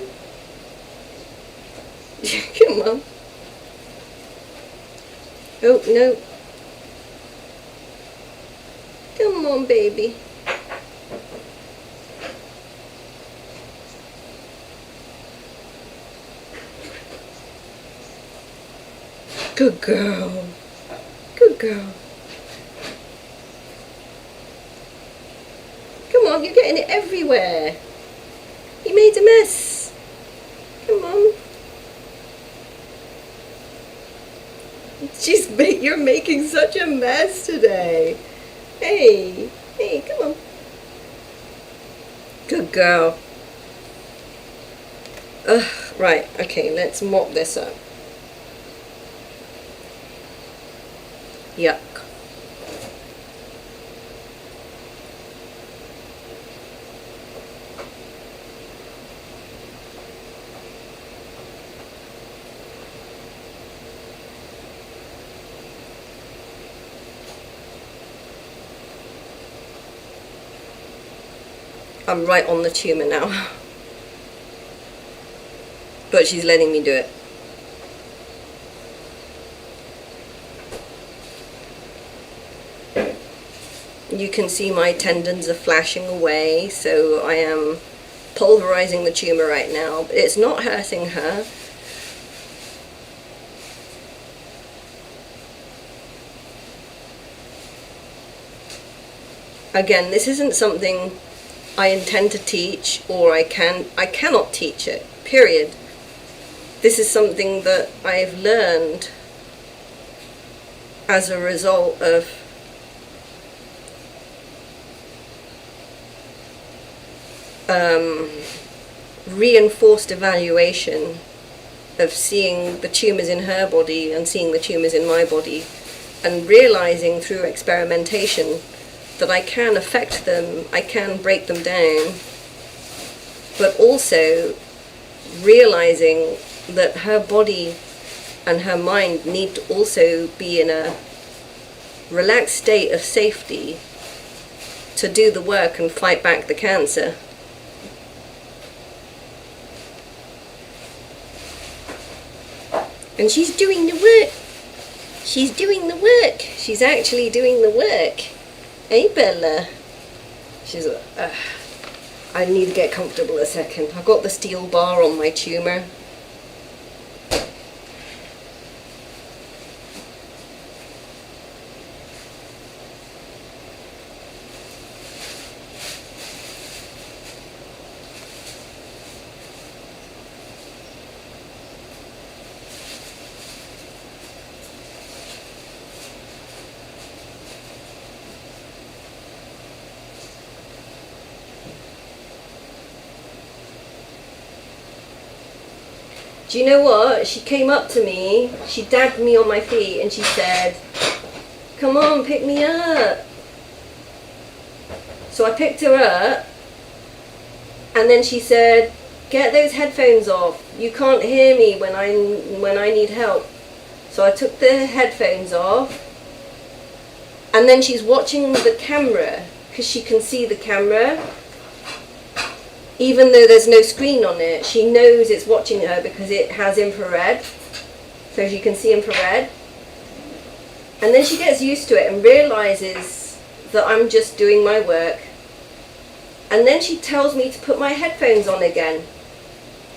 Come on. Oh, no. Come on, baby. Good girl. Good girl. Come on, you're getting it everywhere. You made a mess. Come on. You're making such a mess today. Hey, come on. Good girl. Ugh, right, okay, let's mop this up. Yuck. I'm right on the tumour now. But she's letting me do it. You can see my tendons are flashing away, so I am pulverizing the tumour right now. But it's not hurting her. Again, this isn't something I intend to teach, or I cannot teach it, period. This is something that I've learned as a result of reinforced evaluation of seeing the tumours in her body and seeing the tumours in my body, and realizing through experimentation that I can affect them, I can break them down, but also realizing that her body and her mind need to also be in a relaxed state of safety to do the work and fight back the cancer. And she's doing the work. She's doing the work. She's actually doing the work. Hey, Bella. She's I need to get comfortable a second. I've got the steel bar on my tumour. Do you know what? She came up to me, she dabbed me on my feet and she said, "Come on, pick me up." So I picked her up and then she said, "Get those headphones off. You can't hear me when I need help." So I took the headphones off and then she's watching the camera because she can see the camera. Even though there's no screen on it, she knows it's watching her because it has infrared, so she can see infrared. And then she gets used to it and realizes that I'm just doing my work. And then she tells me to put my headphones on again.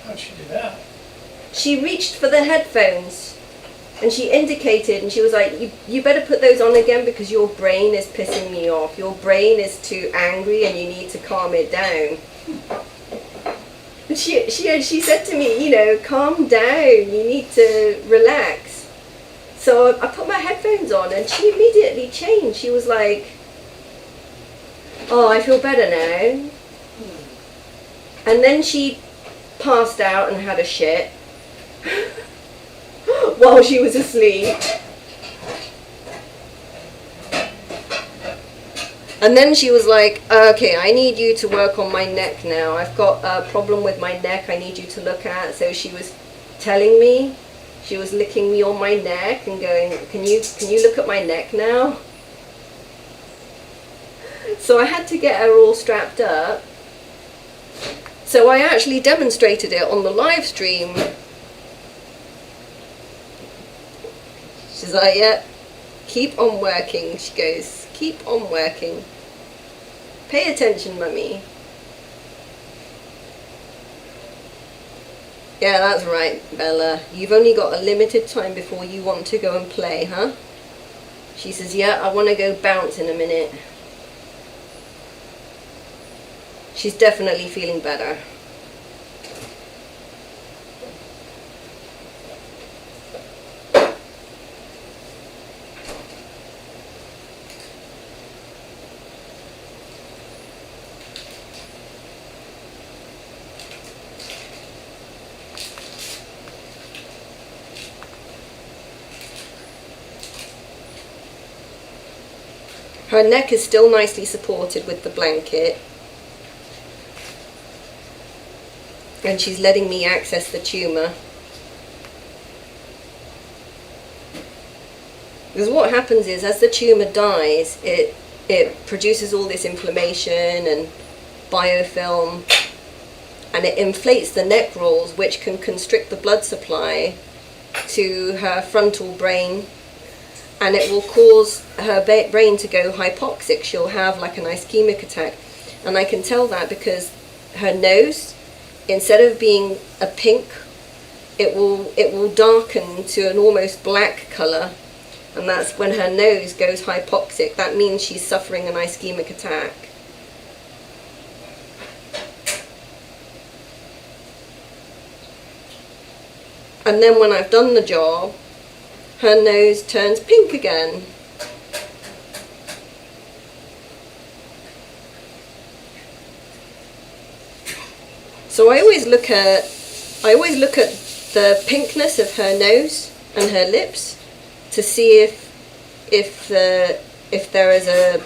How'd she do that? She reached for the headphones and she indicated and she was like, you better put those on again because your brain is pissing me off. Your brain is too angry and you need to calm it down. She said to me, you know, calm down, you need to relax. So I put my headphones on and she immediately changed. She was like, "Oh, I feel better now." And then she passed out and had a shit while she was asleep. And then she was like, "Okay, I need you to work on my neck now. I've got a problem with my neck I need you to look at." So she was telling me, she was licking me on my neck and going, can you look at my neck now? So I had to get her all strapped up. So I actually demonstrated it on the live stream. She's like, "Yeah, keep on working." She goes, "Keep on working. Pay attention, mummy." Yeah, that's right, Bella. You've only got a limited time before you want to go and play, huh? She says, yeah, I want to go bounce in a minute. She's definitely feeling better. Her neck is still nicely supported with the blanket. And she's letting me access the tumour. Because what happens is, as the tumour dies, it produces all this inflammation and biofilm, and it inflates the neck rolls, which can constrict the blood supply to her frontal brain, and it will cause her brain to go hypoxic. She'll have like an ischemic attack, and I can tell that because her nose, instead of being a pink, it will darken to an almost black colour, and that's when her nose goes hypoxic. That means she's suffering an ischemic attack. And then when I've done the job, her nose turns pink again. So I always look at the pinkness of her nose and her lips to see if there is a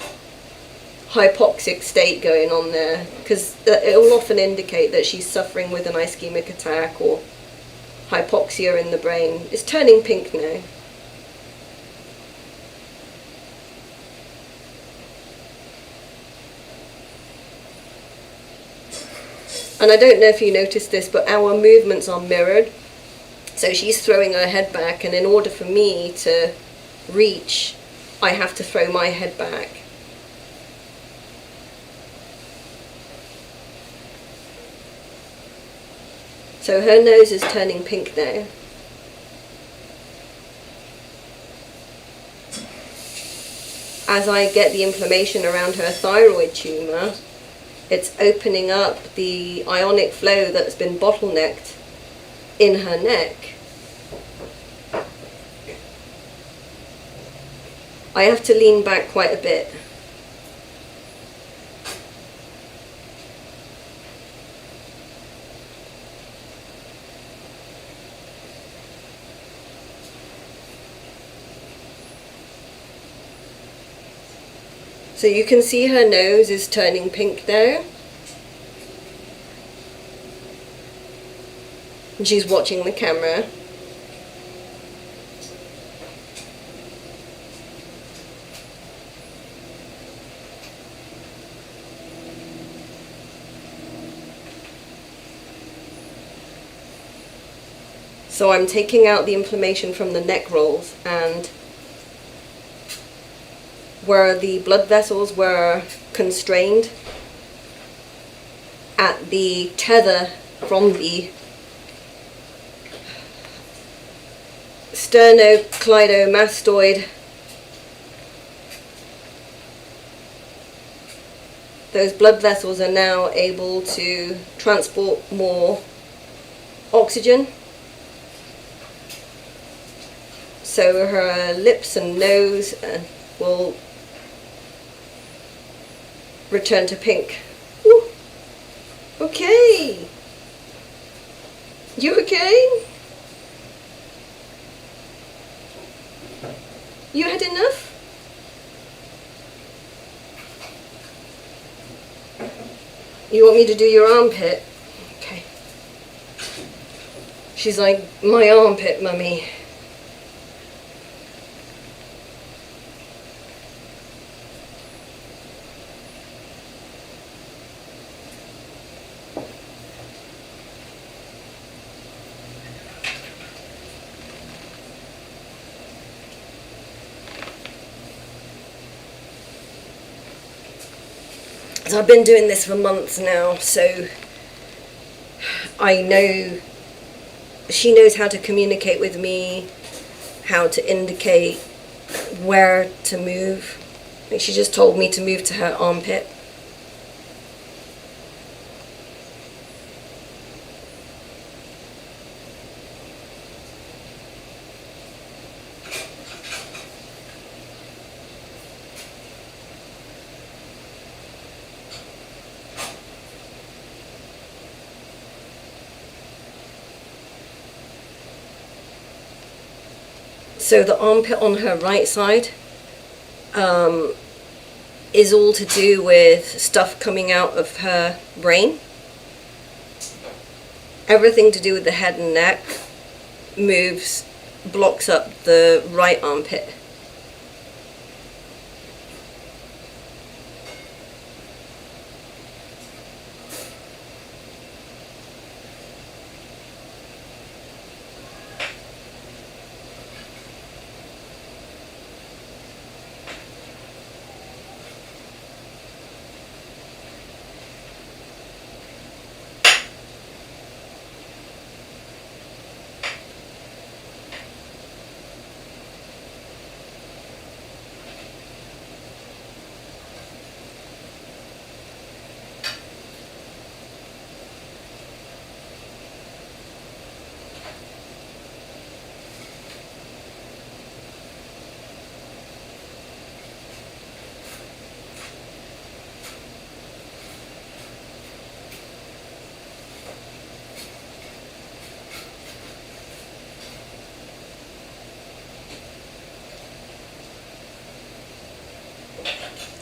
hypoxic state going on there, because it will often indicate that she's suffering with an ischemic attack or hypoxia in the brain. It's turning pink now. And I don't know if you noticed this, but our movements are mirrored. So she's throwing her head back, and in order for me to reach, I have to throw my head back. So her nose is turning pink now. As I get the inflammation around her thyroid tumour, it's opening up the ionic flow that's been bottlenecked in her neck. I have to lean back quite a bit. So you can see her nose is turning pink now. And she's watching the camera. So I'm taking out the inflammation from the neck rolls, and where the blood vessels were constrained at the tether from the sternocleidomastoid, those blood vessels are now able to transport more oxygen. So her lips and nose will return to pink. Ooh. Okay. You okay? You had enough? You want me to do your armpit? Okay. She's like, my armpit, mummy. So I've been doing this for months now, so I know she knows how to communicate with me, how to indicate where to move. She just told me to move to her armpit. So the armpit on her right side is all to do with stuff coming out of her brain. Everything to do with the head and neck blocks up the right armpit.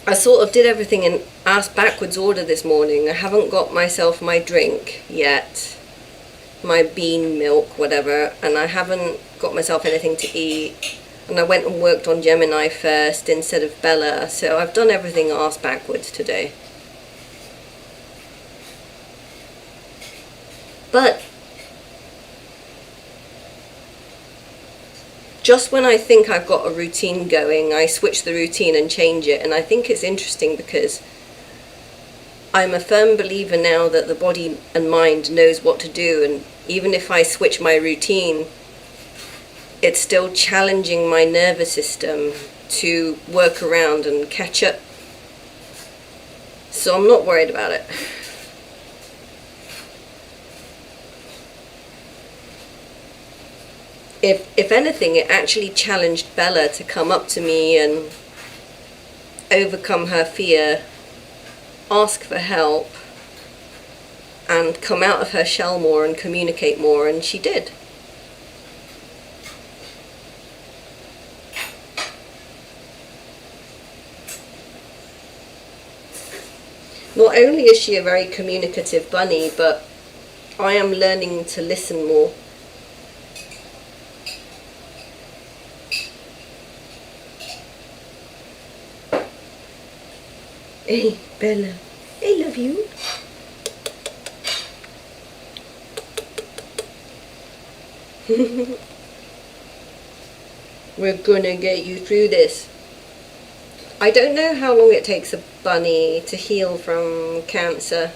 I sort of did everything in ass backwards order this morning. I haven't got myself my drink yet, my bean milk, whatever, and I haven't got myself anything to eat. And I went and worked on Gemini first instead of Bella, so I've done everything ass backwards today. But just when I think I've got a routine going, I switch the routine and change it. And I think it's interesting because I'm a firm believer now that the body and mind knows what to do. And even if I switch my routine, it's still challenging my nervous system to work around and catch up. So I'm not worried about it. If anything, it actually challenged Bella to come up to me and overcome her fear, ask for help, and come out of her shell more and communicate more, and she did. Not only is she a very communicative bunny, but I am learning to listen more. Hey, Bella, I love you. We're gonna get you through this. I don't know how long it takes a bunny to heal from cancer.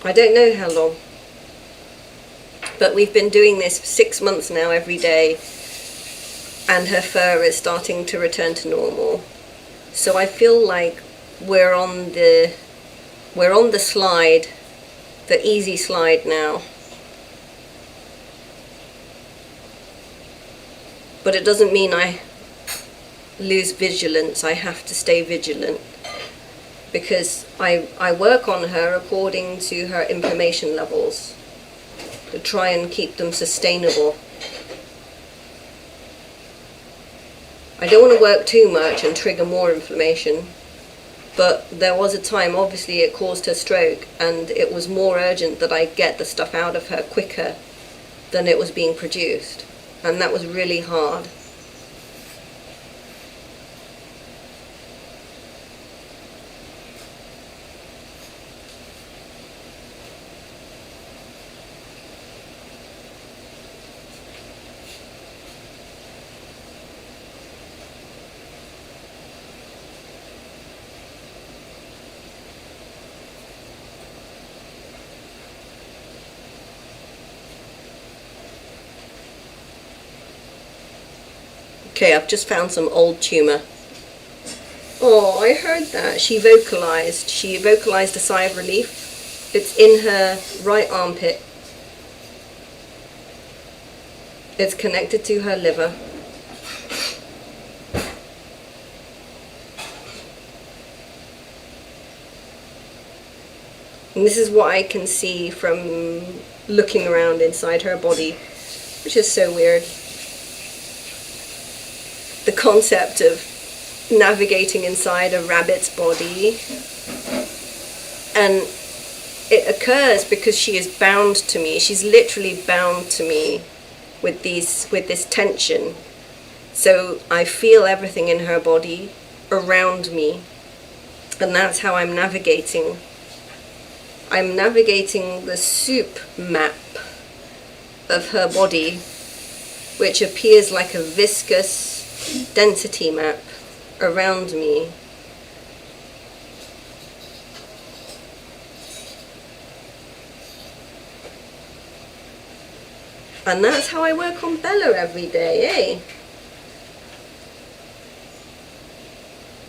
I don't know how long. But we've been doing this for 6 months now every day. And her fur is starting to return to normal. So I feel like we're on the slide, the easy slide now. But it doesn't mean I lose vigilance. I have to stay vigilant because I work on her according to her inflammation levels to try and keep them sustainable. I don't want to work too much and trigger more inflammation, but there was a time, obviously it caused her stroke, and it was more urgent that I get the stuff out of her quicker than it was being produced, and that was really hard. Okay, I've just found some old tumour. Oh, I heard that. She vocalised. She vocalised a sigh of relief. It's in her right armpit. It's connected to her liver. And this is what I can see from looking around inside her body, which is so weird. The concept of navigating inside a rabbit's body, and it occurs because she is bound to me. She's literally bound to me with this tension. So I feel everything in her body around me, and that's how I'm navigating. I'm navigating the soup map of her body, which appears like a viscous density map around me. And that's how I work on Bella every day, eh?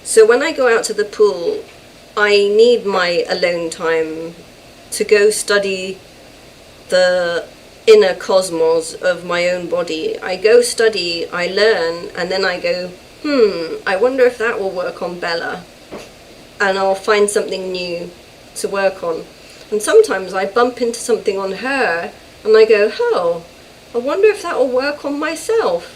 So when I go out to the pool, I need my alone time to go study the inner cosmos of my own body. I go study, I learn, and then I go, I wonder if that will work on Bella. And I'll find something new to work on. And sometimes I bump into something on her, and I go, oh, I wonder if that will work on myself.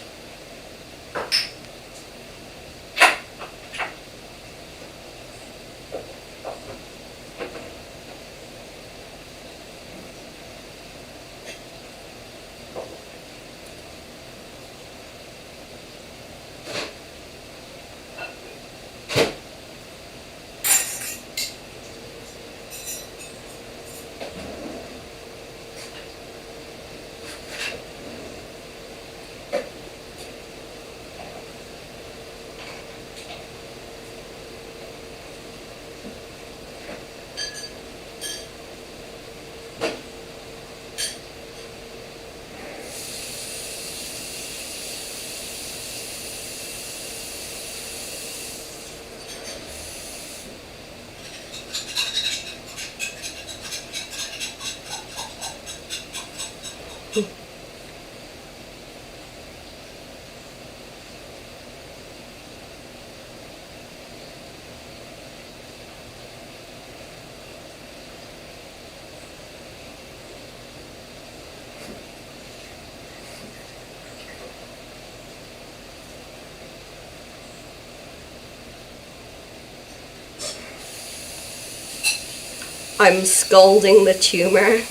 I'm scalding the tumor.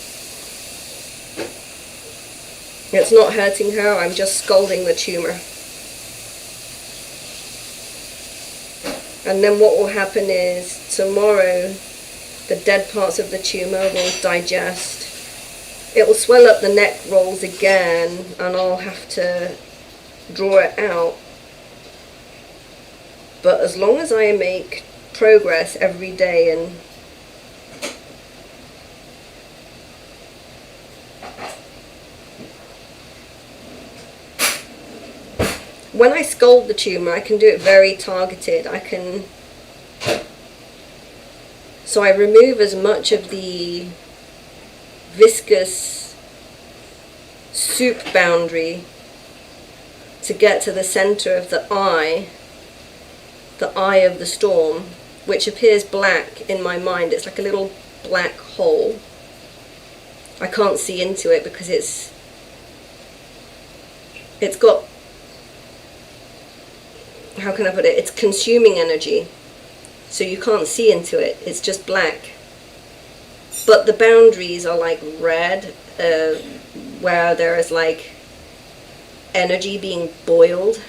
It's not hurting her, I'm just scalding the tumor. And then what will happen is tomorrow the dead parts of the tumor will digest. It will swell up the neck rolls again, and I'll have to draw it out. But as long as I make progress every day and when I scald the tumour, I can do it very targeted. So I remove as much of the viscous soup boundary to get to the centre of the eye of the storm, which appears black in my mind. It's like a little black hole. I can't see into it because it's got, how can I put it, it's consuming energy, so you can't see into it, it's just black. But the boundaries are like red, where there is like energy being boiled.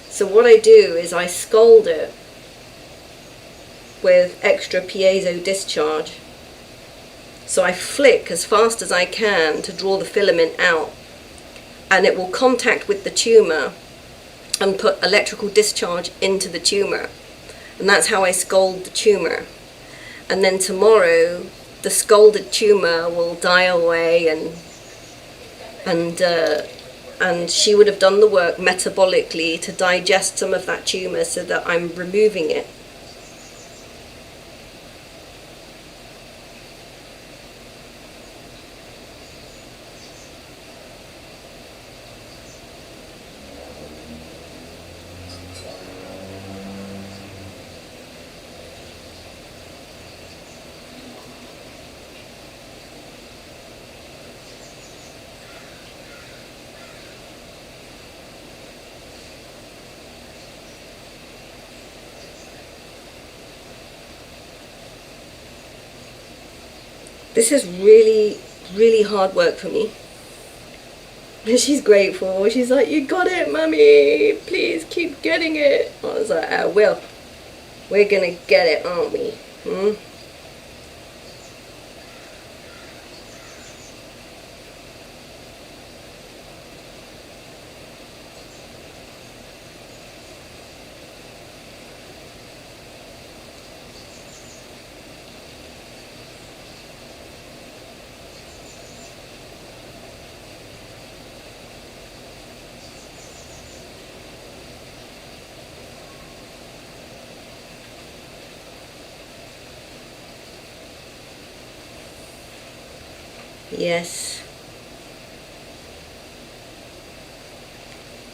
So what I do is I scald it with extra piezo discharge. So I flick as fast as I can to draw the filament out, and it will contact with the tumour and put electrical discharge into the tumour. And that's how I scald the tumour. And then tomorrow the scalded tumour will die away and and she would have done the work metabolically to digest some of that tumour so that I'm removing it. This is really, really hard work for me. And she's grateful. She's like, "You got it, Mummy. Please keep getting it." I was like, "I will. We're gonna get it, aren't we?" Yes.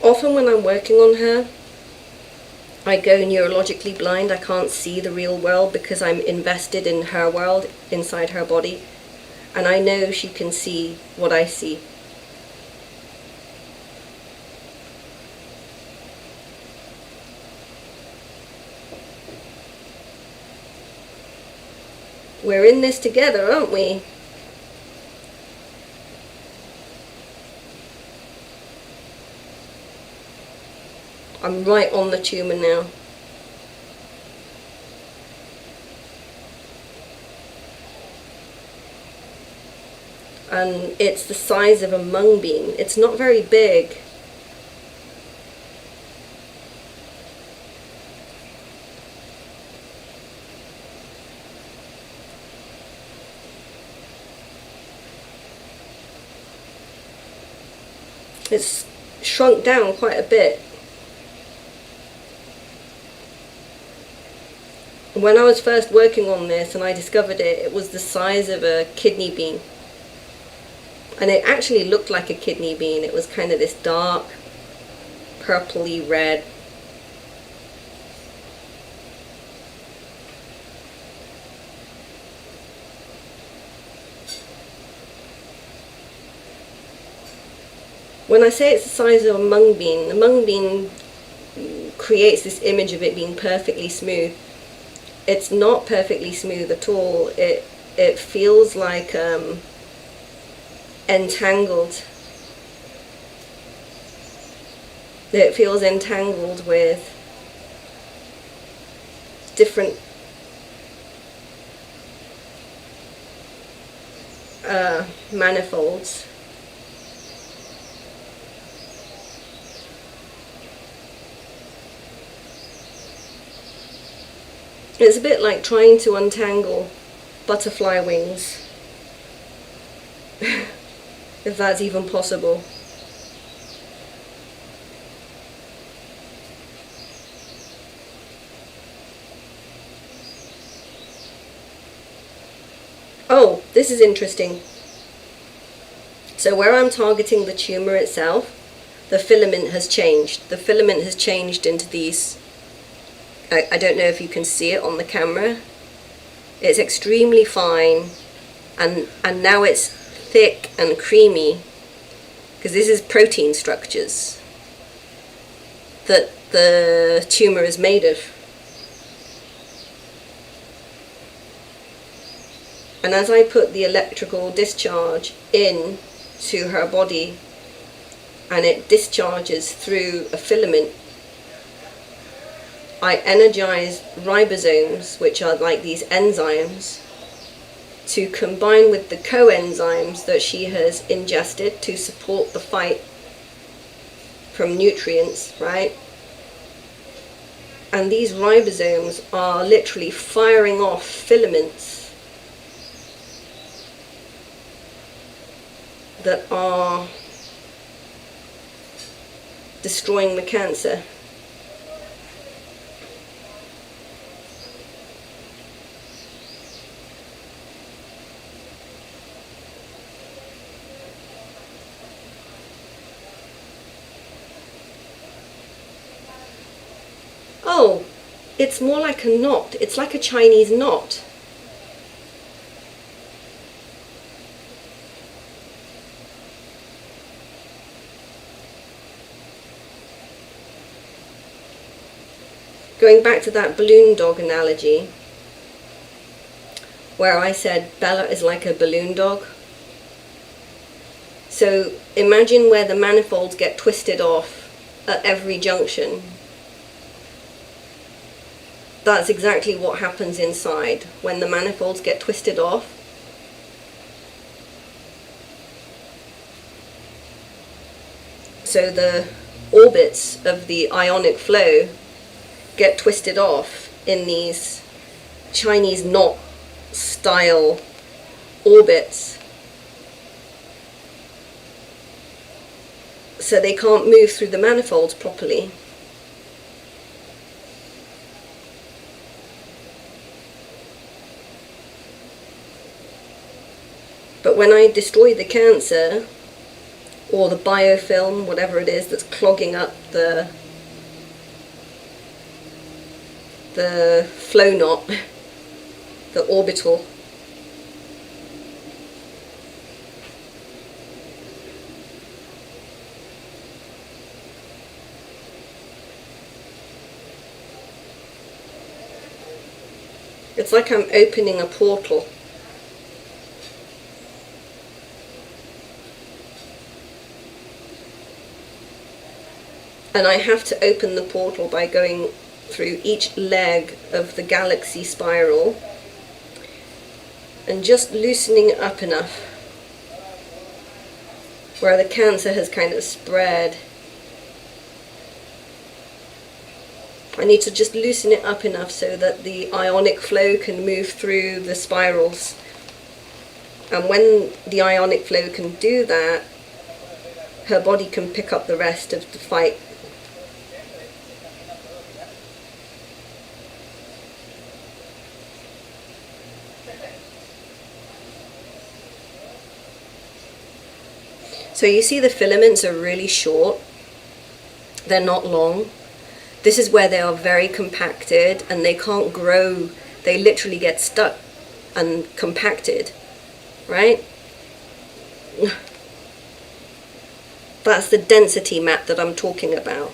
Often when I'm working on her, I go neurologically blind. I can't see the real world because I'm invested in her world inside her body. And I know she can see what I see. We're in this together, aren't we? I'm right on the tumour now. And it's the size of a mung bean. It's not very big. It's shrunk down quite a bit. When I was first working on this and I discovered it, it was the size of a kidney bean. And it actually looked like a kidney bean. It was kind of this dark, purpley red. When I say it's the size of a mung bean, the mung bean creates this image of it being perfectly smooth. It's not perfectly smooth at all. It feels like entangled. It feels entangled with different manifolds. It's a bit like trying to untangle butterfly wings, if that's even possible. Oh, this is interesting. So where I'm targeting the tumor itself, the filament has changed. The filament has changed into these, I don't know if you can see it on the camera. It's extremely fine, and now it's thick and creamy, because this is protein structures that the tumor is made of. And as I put the electrical discharge in to her body, and it discharges through a filament, I energize ribosomes, which are like these enzymes, to combine with the coenzymes that she has ingested to support the fight from nutrients, right? And these ribosomes are literally firing off filaments that are destroying the cancer. Oh, it's more like a knot. It's like a Chinese knot. Going back to that balloon dog analogy, where I said Bella is like a balloon dog. So imagine where the manifolds get twisted off at every junction. That's exactly what happens inside when the manifolds get twisted off. So the orbits of the ionic flow get twisted off in these Chinese knot style orbits, so they can't move through the manifolds properly. But when I destroy the cancer, or the biofilm, whatever it is that's clogging up the flow knot, the orbital, it's like I'm opening a portal. And I have to open the portal by going through each leg of the galaxy spiral and just loosening it up enough where the cancer has kind of spread. I need to just loosen it up enough so that the ionic flow can move through the spirals. And when the ionic flow can do that, her body can pick up the rest of the fight. So you see the filaments are really short, they're not long. This is where they are very compacted and they can't grow, they literally get stuck and compacted, right? That's the density map that I'm talking about.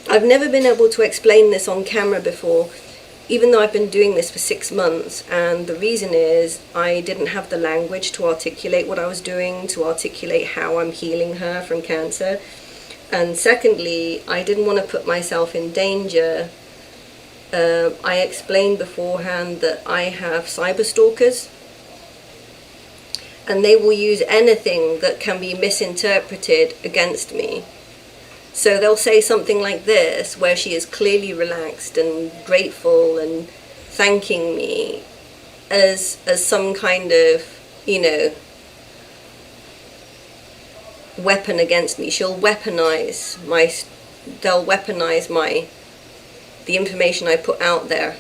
I've never been able to explain this on camera before, even though I've been doing this for 6 months, and the reason is I didn't have the language to articulate what I was doing, to articulate how I'm healing her from cancer. And secondly, I didn't want to put myself in danger. I explained beforehand that I have cyber stalkers, and they will use anything that can be misinterpreted against me. So they'll say something like this, where she is clearly relaxed and grateful and thanking me as some kind of, weapon against me. They'll weaponize the information I put out there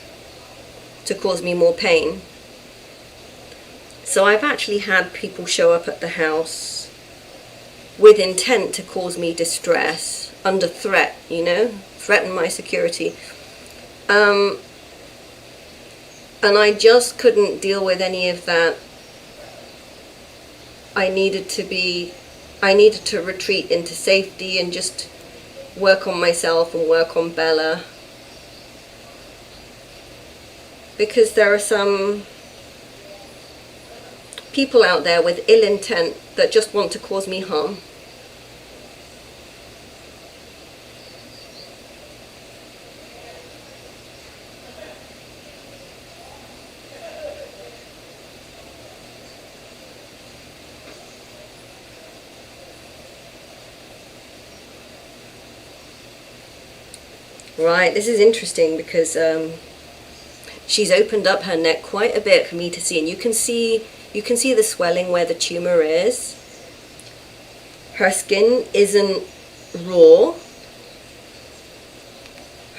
to cause me more pain. So I've actually had people show up at the house with intent to cause me distress, under threat, threaten my security. And I just couldn't deal with any of that. I needed to retreat into safety and just work on myself and work on Bella, because there are some people out there with ill intent that just want to cause me harm. Right, this is interesting because she's opened up her neck quite a bit for me to see, and you can see the swelling where the tumor is. Her skin isn't raw.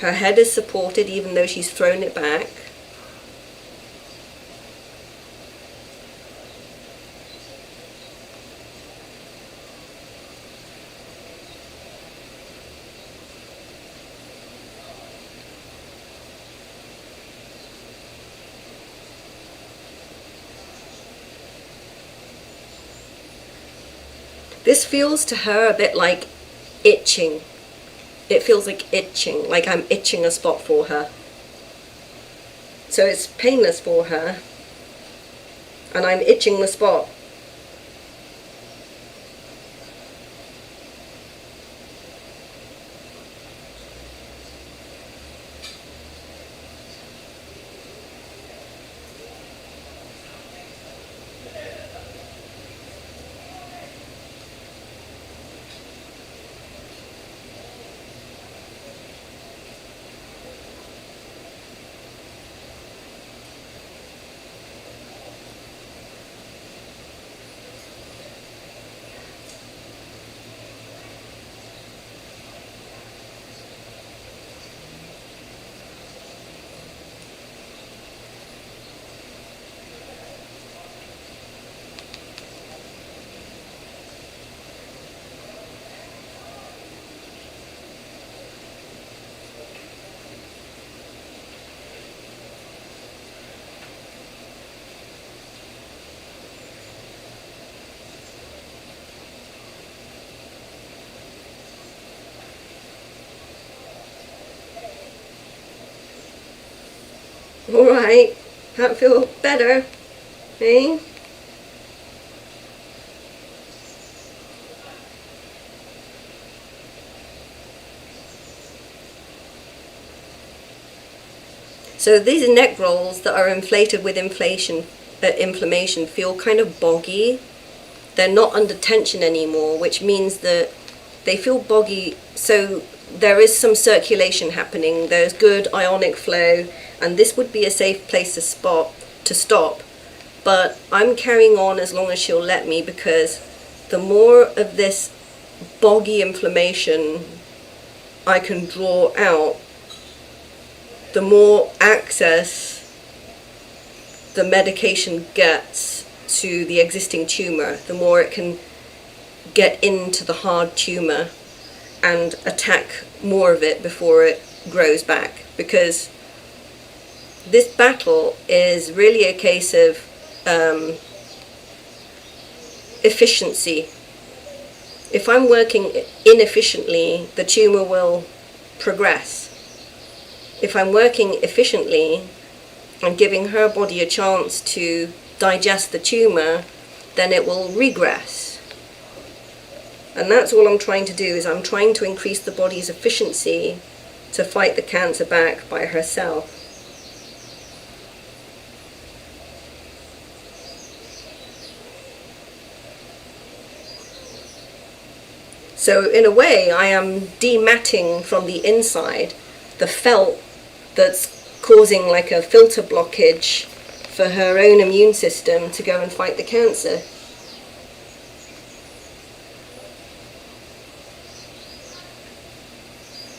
Her head is supported even though she's thrown it back. This feels to her a bit like itching. It feels like itching, like I'm itching a spot for her. So it's painless for her, and I'm itching the spot. Alright, that feels better, eh? So these neck rolls that are inflated with inflammation feel kind of boggy. They're not under tension anymore, which means that they feel boggy. So there is some circulation happening. There's good ionic flow, and this would be a safe place to stop. But I'm carrying on as long as she'll let me, because the more of this boggy inflammation I can draw out, the more access the medication gets to the existing tumor, the more it can get into the hard tumor and attack more of it before it grows back. Because this battle is really a case of efficiency. If I'm working inefficiently, the tumor will progress. If I'm working efficiently and giving her body a chance to digest the tumor, then it will regress. And that's all I'm trying to do, is I'm trying to increase the body's efficiency to fight the cancer back by herself. So in a way, I am dematting from the inside the felt that's causing like a filter blockage for her own immune system to go and fight the cancer.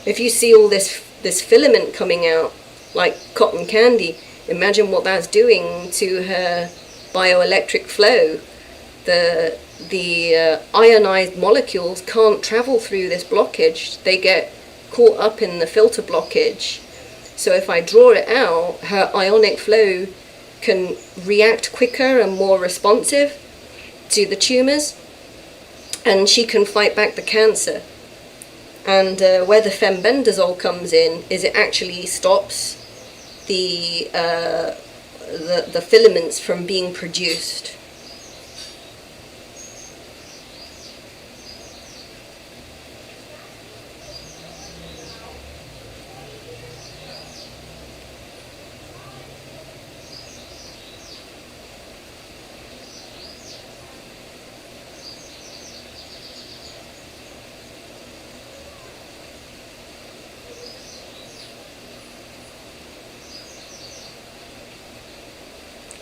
If you see all this filament coming out like cotton candy, imagine what that's doing to her bioelectric flow. The ionized molecules can't travel through this blockage. They get caught up in the filter blockage. So if I draw it out, her ionic flow can react quicker and more responsive to the tumors, and she can fight back the cancer. And where the fembendazole comes in is it actually stops the filaments from being produced.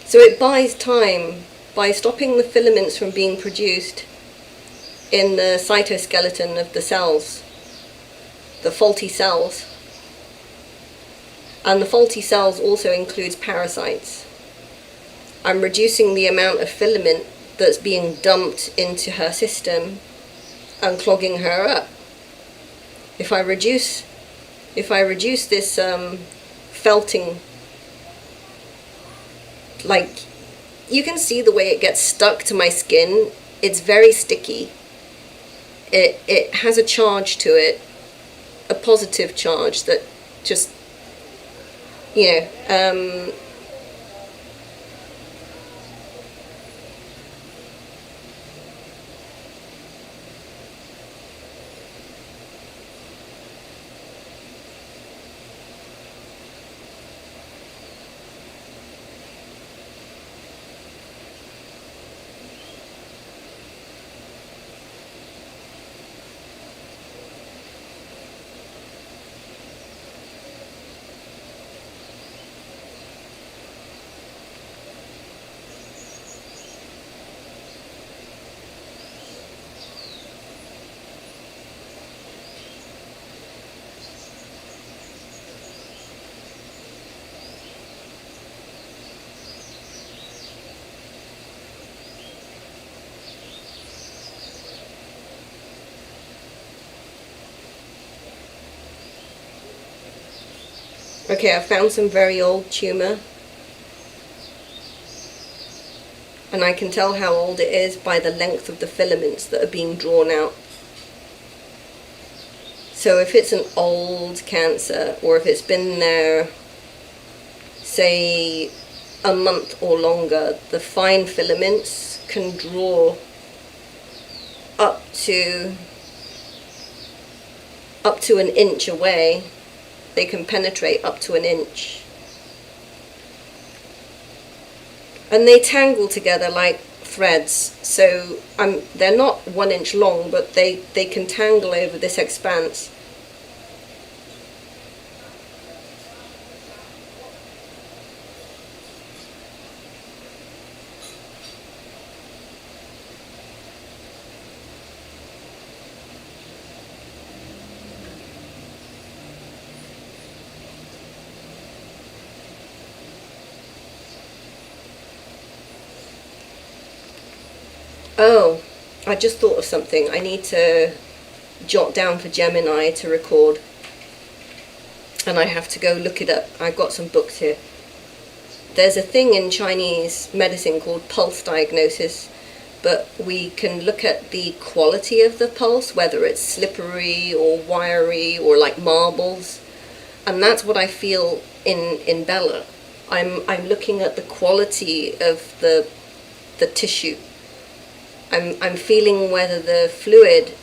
So it buys time by stopping the filaments from being produced in the cytoskeleton of the cells, the faulty cells. And the faulty cells also includes parasites. I'm reducing the amount of filament that's being dumped into her system and clogging her up. If I reduce this felting, like, you can see the way it gets stuck to my skin. It's very sticky. It has a charge to it, a positive charge that just, you know, okay, I found some very old tumour, and I can tell how old it is by the length of the filaments that are being drawn out. So if it's an old cancer, or if it's been there, say, a month or longer, the fine filaments can draw up to an inch away. They can penetrate up to an inch. And they tangle together like threads. So they're not 1 inch long, but they can tangle over this expanse. Oh, I just thought of something. I need to jot down for Gemini to record. And I have to go look it up. I've got some books here. There's a thing in Chinese medicine called pulse diagnosis, but we can look at the quality of the pulse, whether it's slippery or wiry or like marbles. And that's what I feel in Bella. I'm looking at the quality of the tissue. I'm feeling whether the fluid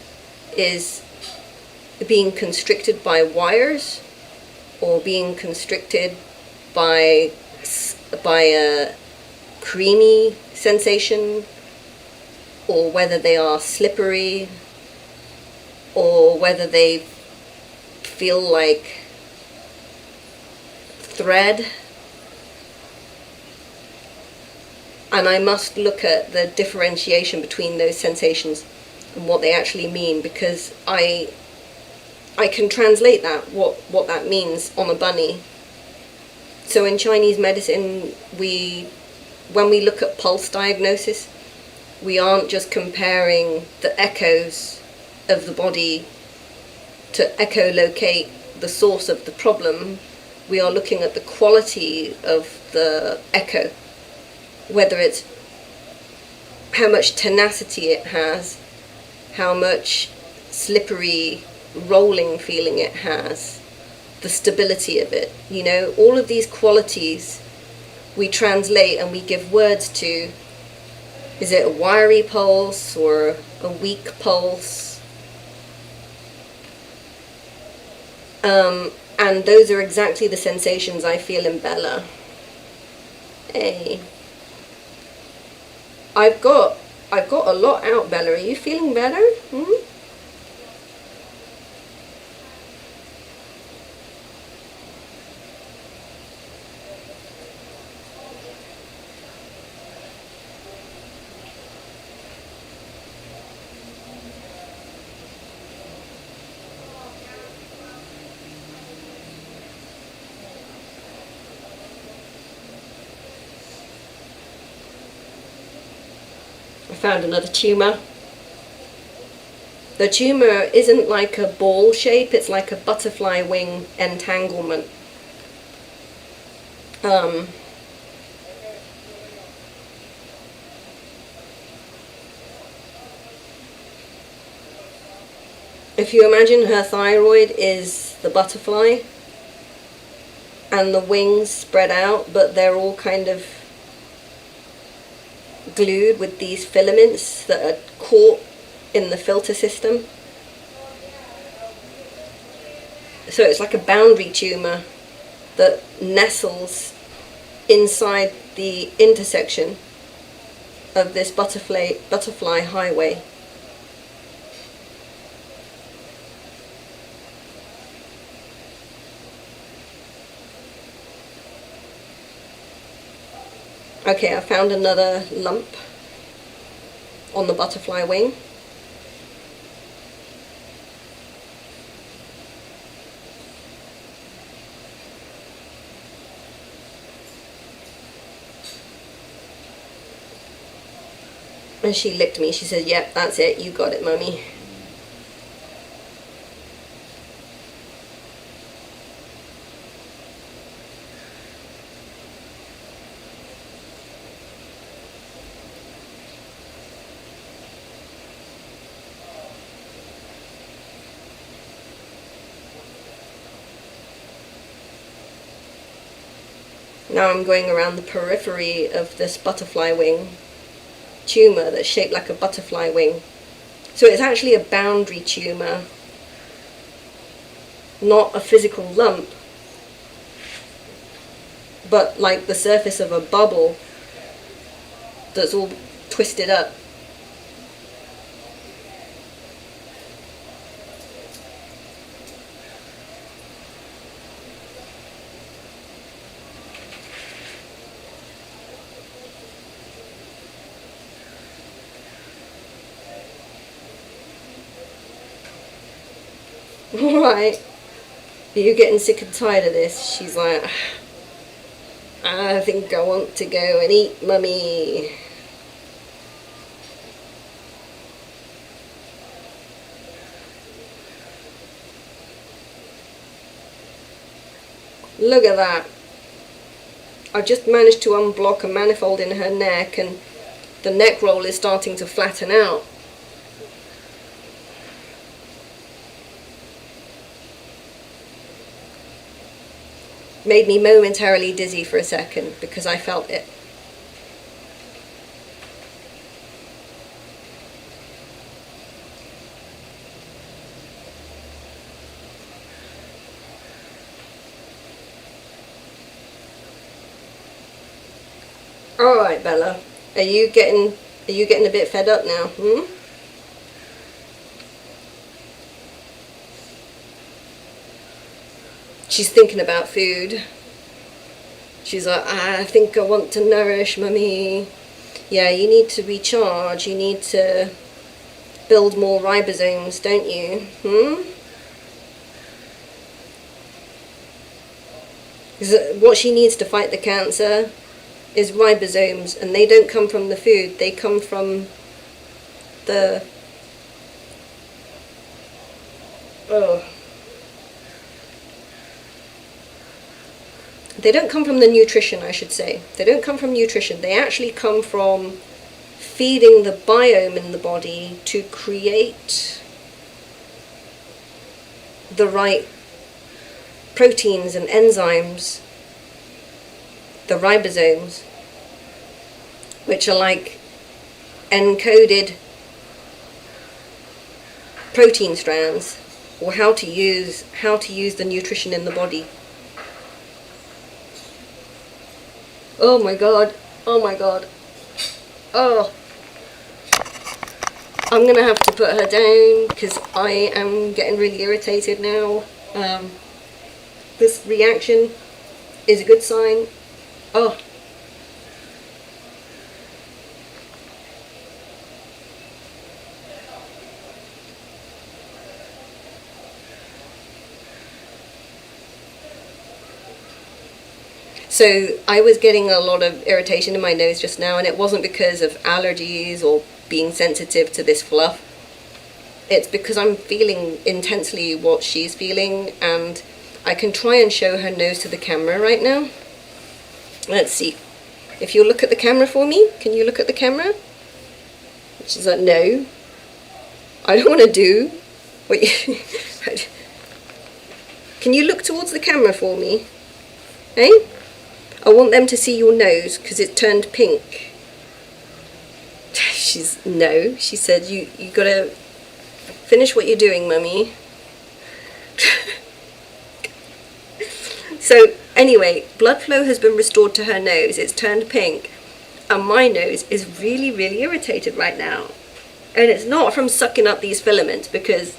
is being constricted by wires or being constricted by a creamy sensation, or whether they are slippery, or whether they feel like thread. And I must look at the differentiation between those sensations and what they actually mean, because I can translate that, what that means on a bunny. So in Chinese medicine, when we look at pulse diagnosis, we aren't just comparing the echoes of the body to echolocate the source of the problem. We are looking at the quality of the echo, whether it's how much tenacity it has, how much slippery rolling feeling it has, the stability of it, you know, all of these qualities we translate and we give words to. Is it a wiry pulse or a weak pulse? And those are exactly the sensations I feel in Bella. Hey. I've got a lot out, Bella. Are you feeling better? Hmm? I found another tumour. The tumour isn't like a ball shape, it's like a butterfly wing entanglement. If you imagine her thyroid is the butterfly and the wings spread out, but they're all kind of glued with these filaments that are caught in the filter system. So it's like a boundary tumour that nestles inside the intersection of this butterfly highway. Okay, I found another lump on the butterfly wing. And she licked me. She said, "Yep, that's it. You got it, Mummy." Now I'm going around the periphery of this butterfly wing tumour that's shaped like a butterfly wing. So it's actually a boundary tumour, not a physical lump, but like the surface of a bubble that's all twisted up. Right, are you getting sick and tired of this? She's like, "I think I want to go and eat, Mummy." Look at that. I've just managed to unblock a manifold in her neck and the neck roll is starting to flatten out. Made me momentarily dizzy for a second because I felt it. All right, Bella, are you getting a bit fed up now? She's thinking about food. She's like, "I think I want to nourish, Mummy." Yeah, you need to recharge. You need to build more ribosomes, don't you? Because what she needs to fight the cancer is ribosomes, and they don't come from the food. They come from the... They don't come from the nutrition, I should say. They don't come from nutrition. They actually come from feeding the biome in the body to create the right proteins and enzymes, the ribosomes, which are like encoded protein strands, or how to use the nutrition in the body. Oh my god, oh my god. Oh, I'm gonna have to put her down because I am getting really irritated now. This reaction is a good sign. Oh. So I was getting a lot of irritation in my nose just now, and it wasn't because of allergies or being sensitive to this fluff. It's because I'm feeling intensely what she's feeling, and I can try and show her nose to the camera right now. Let's see. If you look at the camera for me, can you look at the camera? She's like, no. I don't want to do what you... Can you look towards the camera for me? Hey? I want them to see your nose because it's turned pink. No. She said, you gotta finish what you're doing, mummy. So anyway, blood flow has been restored to her nose. It's turned pink, and my nose is really, really irritated right now. And it's not from sucking up these filaments, because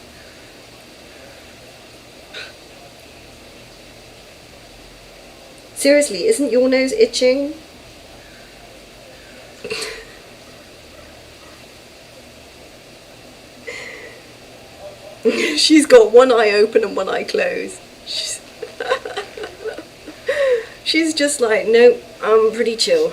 seriously, isn't your nose itching? She's got one eye open and one eye closed. She's just like, nope, I'm pretty chill.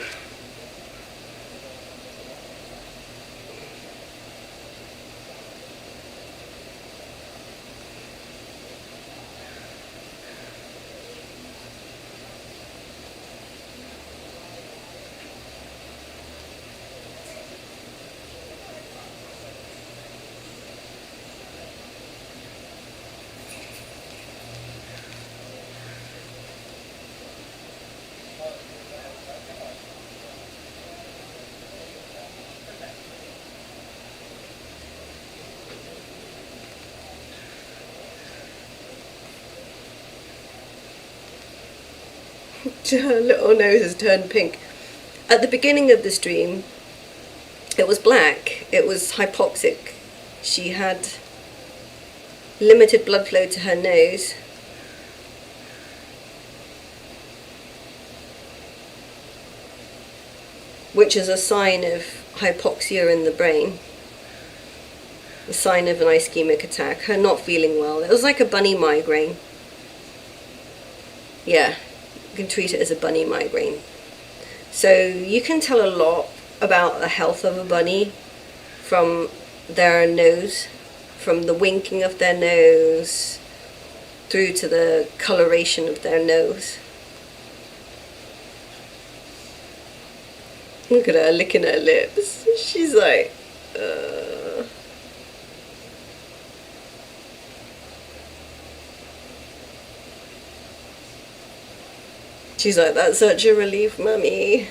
Her little nose has turned pink. At the beginning of the stream, it was black. It was hypoxic. She had limited blood flow to her nose. Which is a sign of hypoxia in the brain. A sign of an ischemic attack. Her not feeling well. It was like a bunny migraine. Yeah. You can treat it as a bunny migraine. So you can tell a lot about the health of a bunny from their nose, from the winking of their nose through to the coloration of their nose. Look at her licking her lips. She's like, She's like, that's such a relief, mummy.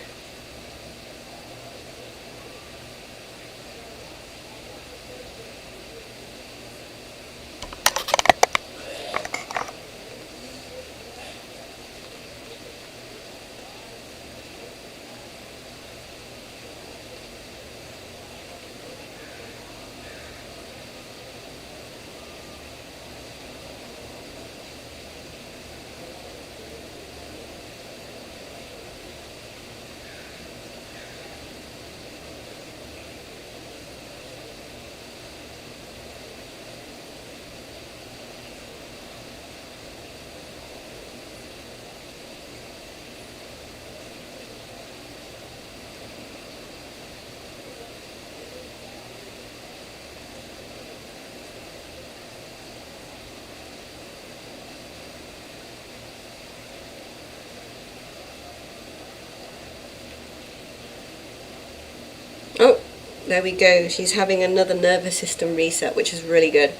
Oh, there we go. She's having another nervous system reset, which is really good.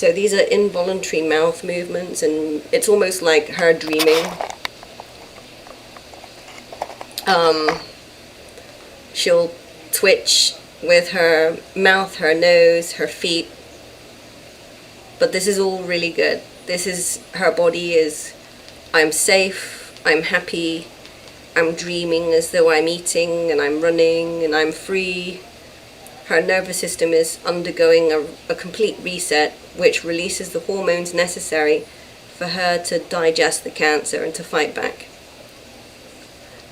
So these are involuntary mouth movements, and it's almost like her dreaming. She'll twitch with her mouth, her nose, her feet. But this is all really good. This is, her body is, I'm safe, I'm happy, I'm dreaming as though I'm eating, and I'm running, and I'm free. Her nervous system is undergoing a complete reset, which releases the hormones necessary for her to digest the cancer and to fight back.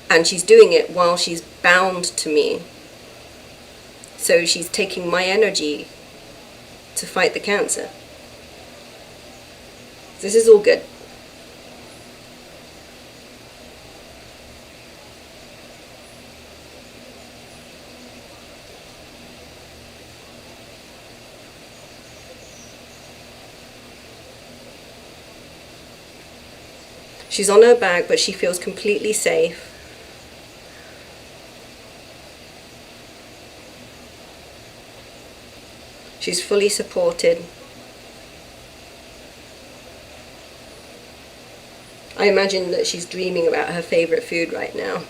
And she's doing it while she's bound to me. So she's taking my energy to fight the cancer. This is all good. She's on her back, but she feels completely safe. She's fully supported. I imagine that she's dreaming about her favorite food right now.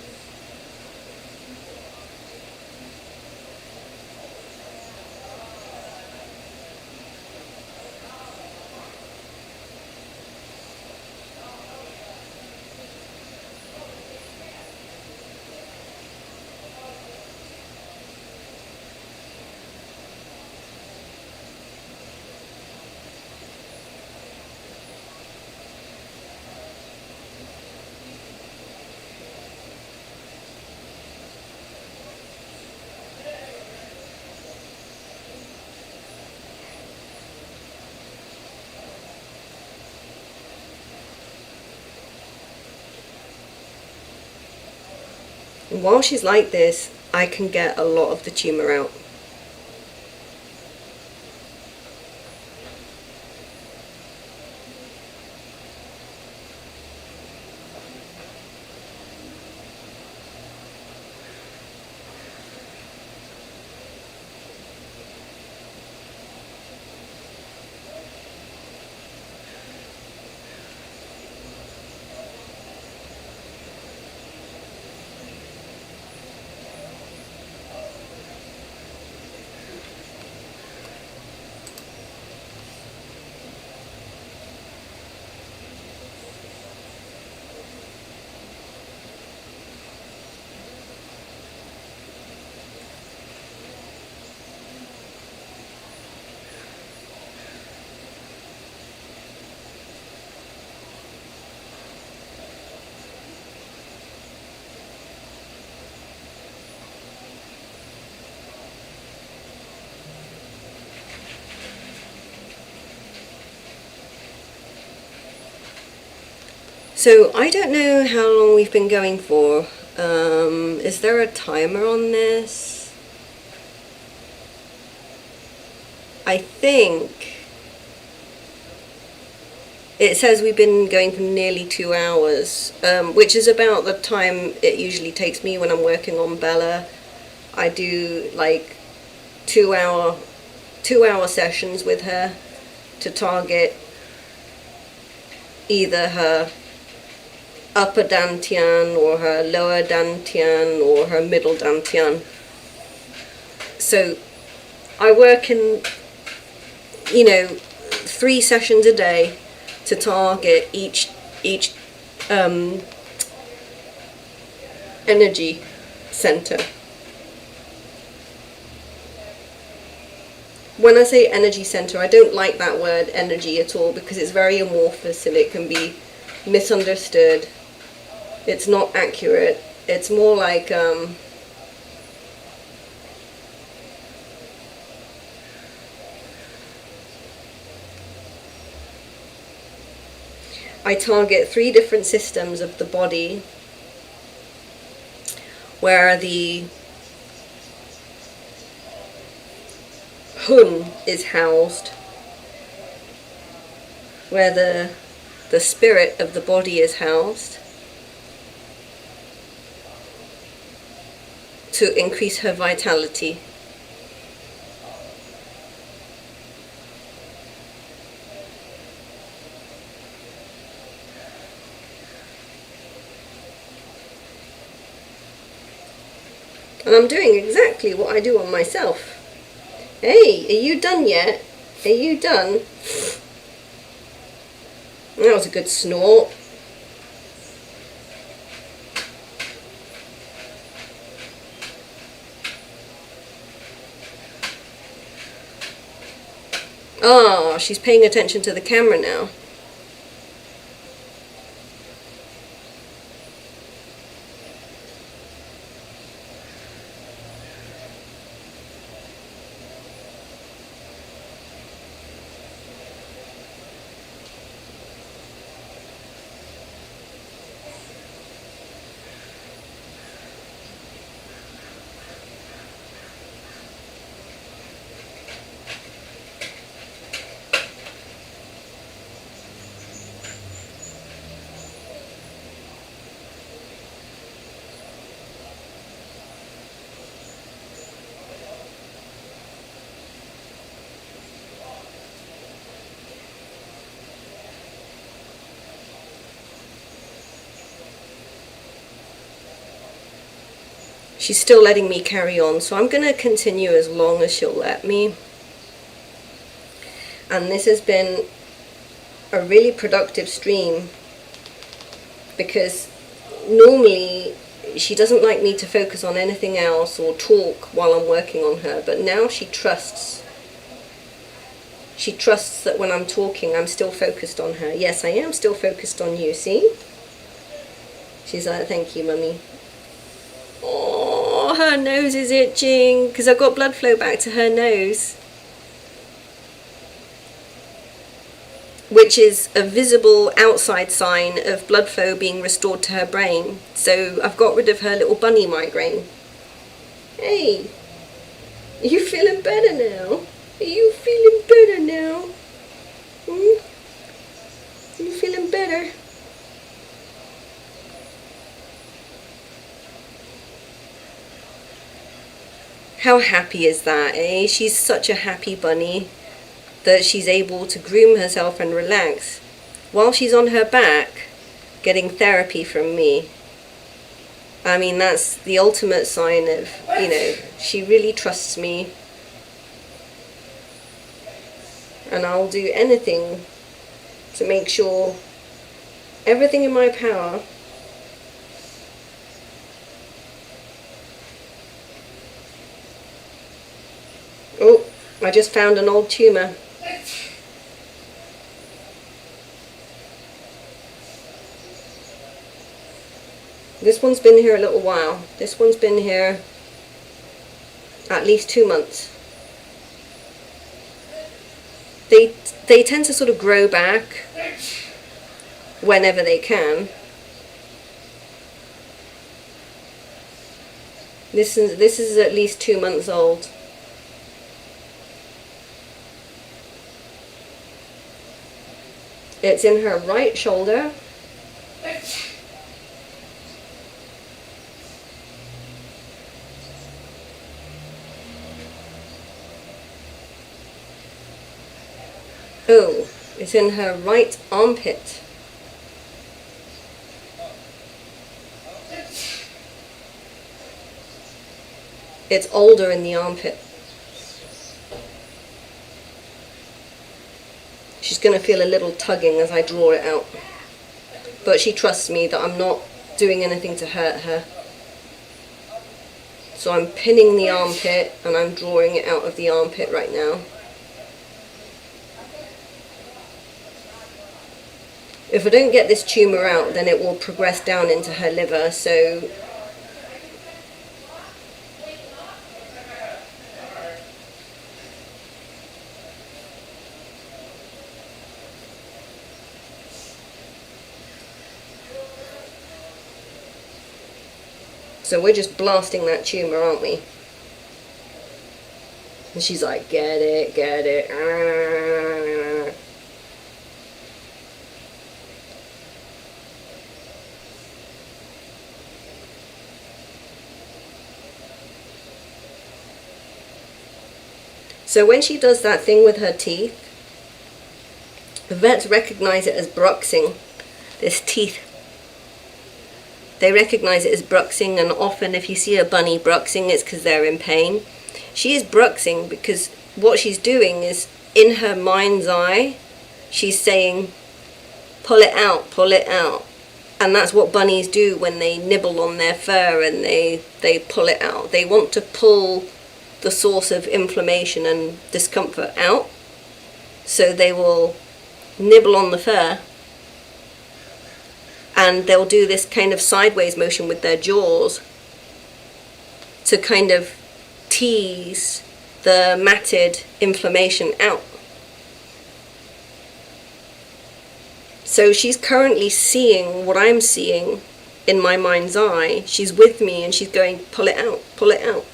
And while she's like this, I can get a lot of the tumor out. So I don't know how long we've been going for. Is there a timer on this? I think it says we've been going for nearly 2 hours, which is about the time it usually takes me when I'm working on Bella. I do like 2 hour sessions with her to target either her upper dantian or her lower dantian or her middle dantian. So I work in, 3 sessions a day to target each energy center. When I say energy center, I don't like that word energy at all because it's very amorphous and it can be misunderstood. It's not accurate. It's more like I target 3 different systems of the body where the Hun is housed, where the spirit of the body is housed, to increase her vitality. And I'm doing exactly what I do on myself. Hey, are you done yet? Are you done? That was a good snort. Ah, she's paying attention to the camera now. She's still letting me carry on, so I'm going to continue as long as she'll let me. And this has been a really productive stream, because normally she doesn't like me to focus on anything else or talk while I'm working on her, but now she trusts. She trusts that when I'm talking, I'm still focused on her. Yes, I am still focused on you, see? She's like, thank you, Mummy. Oh, her nose is itching because I've got blood flow back to her nose, which is a visible outside sign of blood flow being restored to her brain. So I've got rid of her little bunny migraine. Hey, are you feeling better now? Are you feeling better now? Are you feeling better? How happy is that, eh? She's such a happy bunny that she's able to groom herself and relax while she's on her back getting therapy from me. I mean, that's the ultimate sign of, you know, she really trusts me, and I'll do anything to make sure everything in my power Oh, I just found an old tumour. This one's been here a little while. This one's been here at least 2 months. They tend to sort of grow back whenever they can. This is at least 2 months old. It's in her right shoulder. Oh, it's in her right armpit. It's older in the armpit. She's going to feel a little tugging as I draw it out. But she trusts me that I'm not doing anything to hurt her. So I'm pinning the armpit and I'm drawing it out of the armpit right now. If I don't get this tumour out, then it will progress down into her liver, so we're just blasting that tumour, aren't we? And she's like, get it, get it. So when she does that thing with her teeth, the vets recognize it as bruxing, this teeth They recognize it as bruxing, and often if you see a bunny bruxing, it's because they're in pain. She is bruxing because what she's doing is, in her mind's eye, she's saying, pull it out, pull it out. And that's what bunnies do when they nibble on their fur and they pull it out. They want to pull the source of inflammation and discomfort out. So they will nibble on the fur, and they'll do this kind of sideways motion with their jaws to kind of tease the matted inflammation out. So she's currently seeing what I'm seeing in my mind's eye. She's with me and she's going, pull it out, pull it out.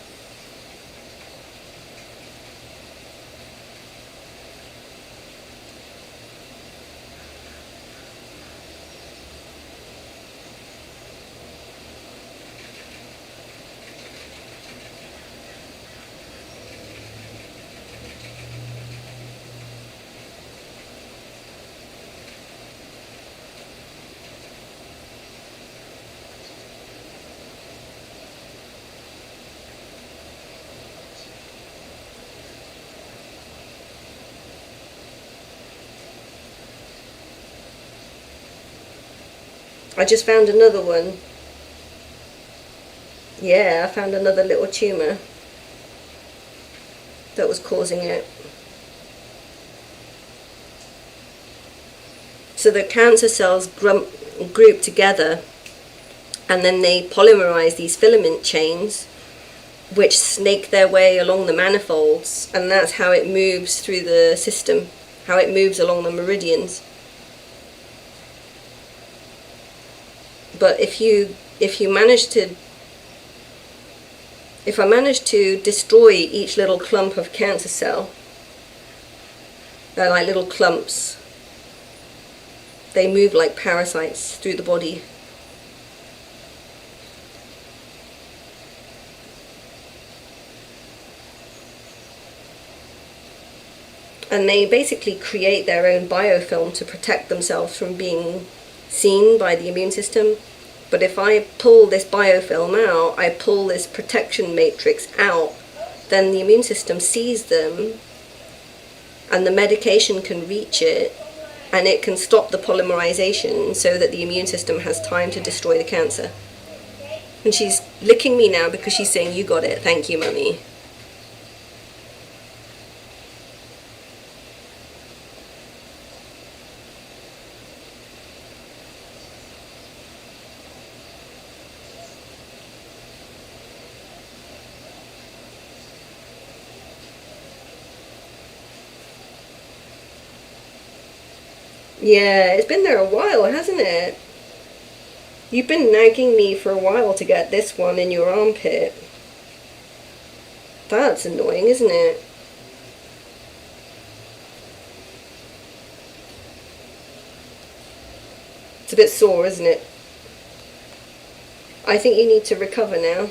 I just found another one. Yeah, I found another little tumour that was causing it. So the cancer cells group together, and then they polymerize these filament chains, which snake their way along the manifolds, and that's how it moves through the system, how it moves along the meridians. But if I manage to destroy each little clump of cancer cell, they're like little clumps. They move like parasites through the body. And they basically create their own biofilm to protect themselves from being seen by the immune system. But if I pull this biofilm out, I pull this protection matrix out, then the immune system sees them and the medication can reach it, and it can stop the polymerization so that the immune system has time to destroy the cancer. And she's licking me now because she's saying, you got it, thank you, mummy. Yeah, it's been there a while, hasn't it? You've been nagging me for a while to get this one in your armpit. That's annoying, isn't it? It's a bit sore, isn't it? I think you need to recover now.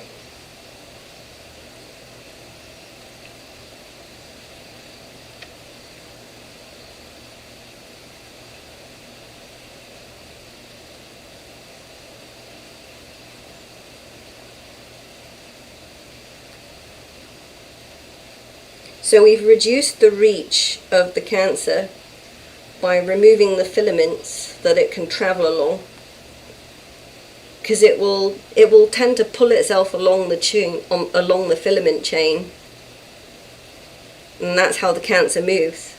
So we've reduced the reach of the cancer by removing the filaments that it can travel along, because it will tend to pull itself along the filament chain, and that's how the cancer moves,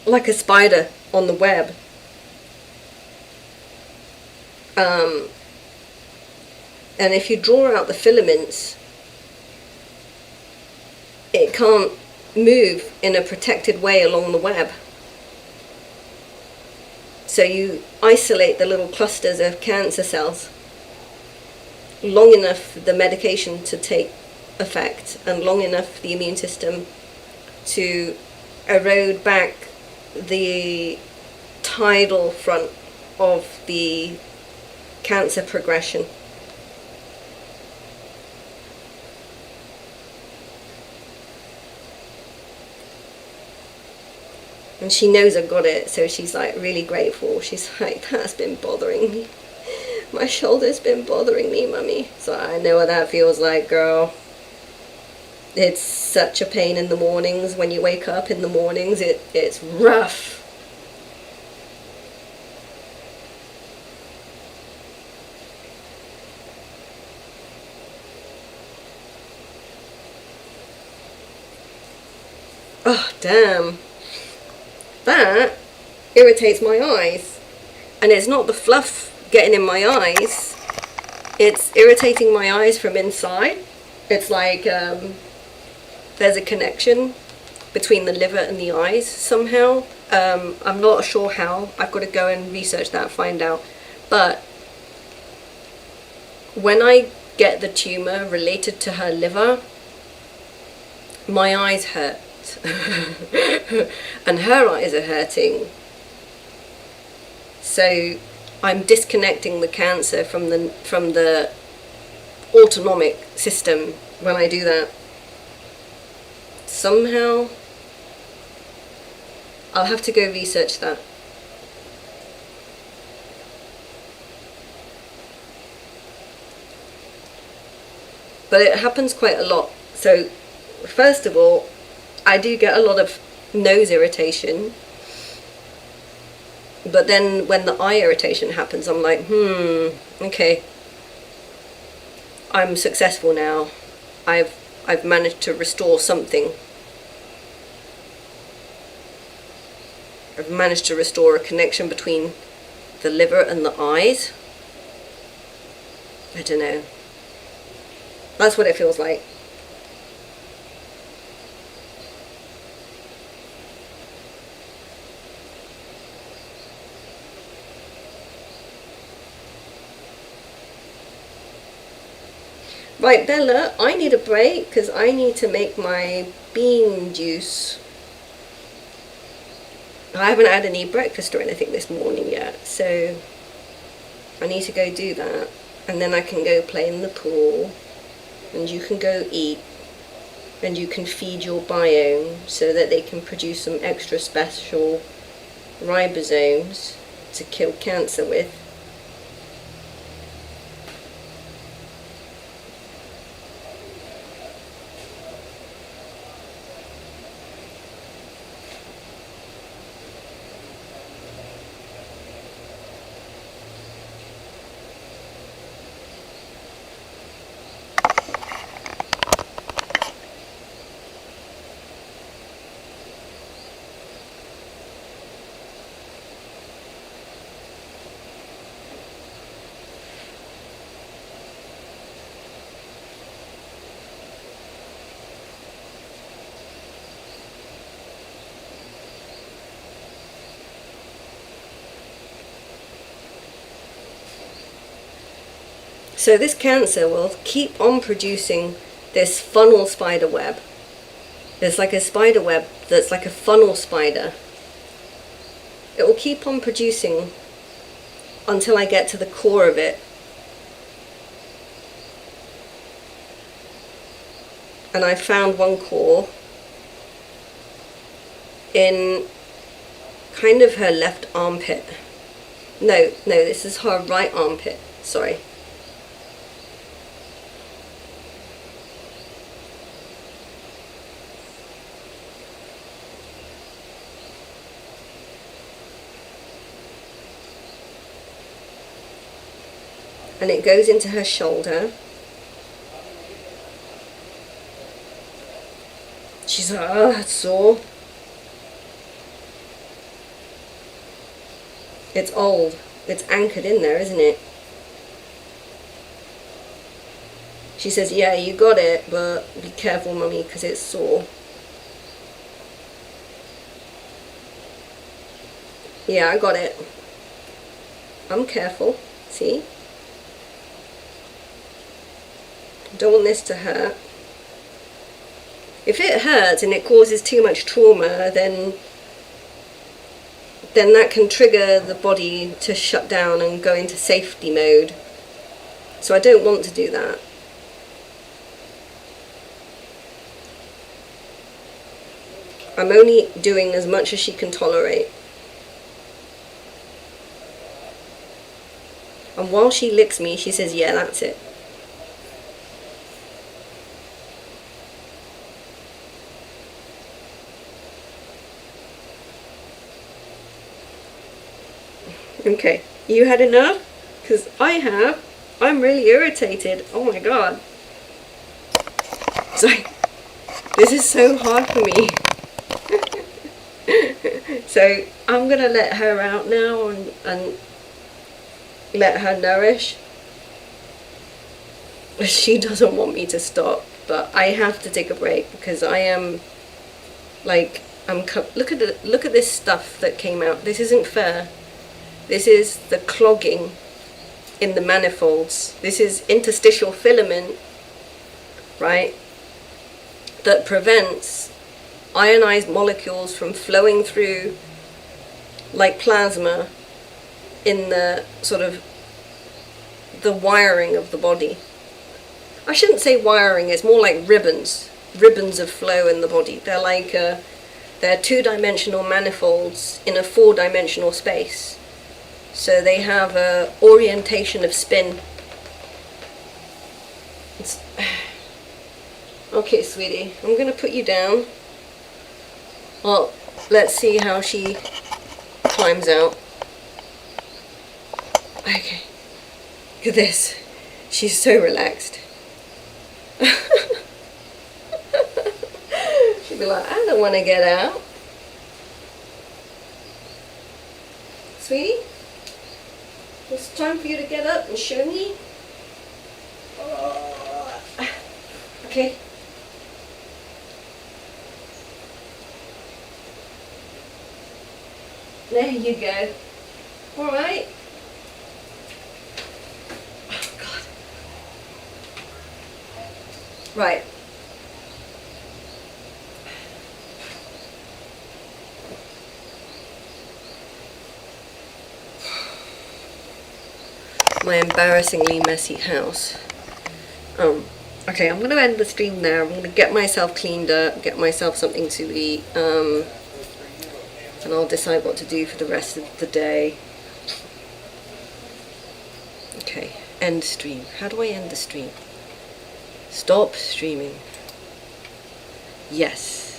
like a spider on the web. And if you draw out the filaments, it can't move in a protected way along the web. So you isolate the little clusters of cancer cells long enough for the medication to take effect, and long enough for the immune system to erode back the tidal front of the cancer progression. And she knows I've got it, so she's like really grateful. She's like, that's been bothering me. My shoulder's been bothering me, mummy. So I know what that feels like, girl. It's such a pain in the mornings. When you wake up in the mornings, it's rough. Oh, damn. That irritates my eyes. And it's not the fluff getting in my eyes. It's irritating my eyes from inside. It's like there's a connection between the liver and the eyes somehow. I'm not sure how. I've got to go and research that, find out. But when I get the tumor related to her liver, my eyes hurt. And her eyes are hurting. So I'm disconnecting the cancer from the autonomic system when I do that. Somehow I'll have to go research that. But it happens quite a lot. So first of all, I do get a lot of nose irritation. But then when the eye irritation happens, I'm like, okay, I'm successful now. I've managed to restore something. I've managed to restore a connection between the liver and the eyes. I don't know. That's what it feels like. Right, Bella, I need a break because I need to make my bean juice. I haven't had any breakfast or anything this morning yet, so I need to go do that. And then I can go play in the pool, and you can go eat, and you can feed your biome so that they can produce some extra special ribosomes to kill cancer with. So this cancer will keep on producing this funnel spider web. There's like a spider web that's like a funnel spider. It will keep on producing until I get to the core of it. And I found one core in kind of her left armpit. No, this is her right armpit, sorry. And it goes into her shoulder. She's like, oh, that's sore. It's old. It's anchored in there, isn't it? She says, yeah, you got it, but be careful, mummy, because it's sore. Yeah, I got it. I'm careful. See? Don't want this to hurt. If it hurts and it causes too much trauma, then that can trigger the body to shut down and go into safety mode. So I don't want to do that. I'm only doing as much as she can tolerate. And while she licks me, she says, yeah, that's it. Okay, you had enough? Because I have. I'm really irritated. Oh my god. Sorry. This is so hard for me. So I'm gonna let her out now and let her nourish. She doesn't want me to stop, but I have to take a break because I am like look at this stuff that came out. This isn't fair. This is the clogging in the manifolds. This is interstitial filament, right? That prevents ionized molecules from flowing through like plasma in the sort of the wiring of the body. I shouldn't say wiring, it's more like ribbons of flow in the body. They're like they're two-dimensional manifolds in a four-dimensional space. So they have a orientation of spin. Okay, sweetie, I'm gonna put you down. Well, let's see how she climbs out. Okay, look at this. She's so relaxed. She'll be like, I don't want to get out. Sweetie, it's time for you to get up and show me. Okay. There you go. Alright. Oh, God. Right. My embarrassingly messy house. Okay, I'm going to end the stream there. I'm going to get myself cleaned up, get myself something to eat. And I'll decide what to do for the rest of the day. Okay, end stream. How do I end the stream? Stop streaming. Yes.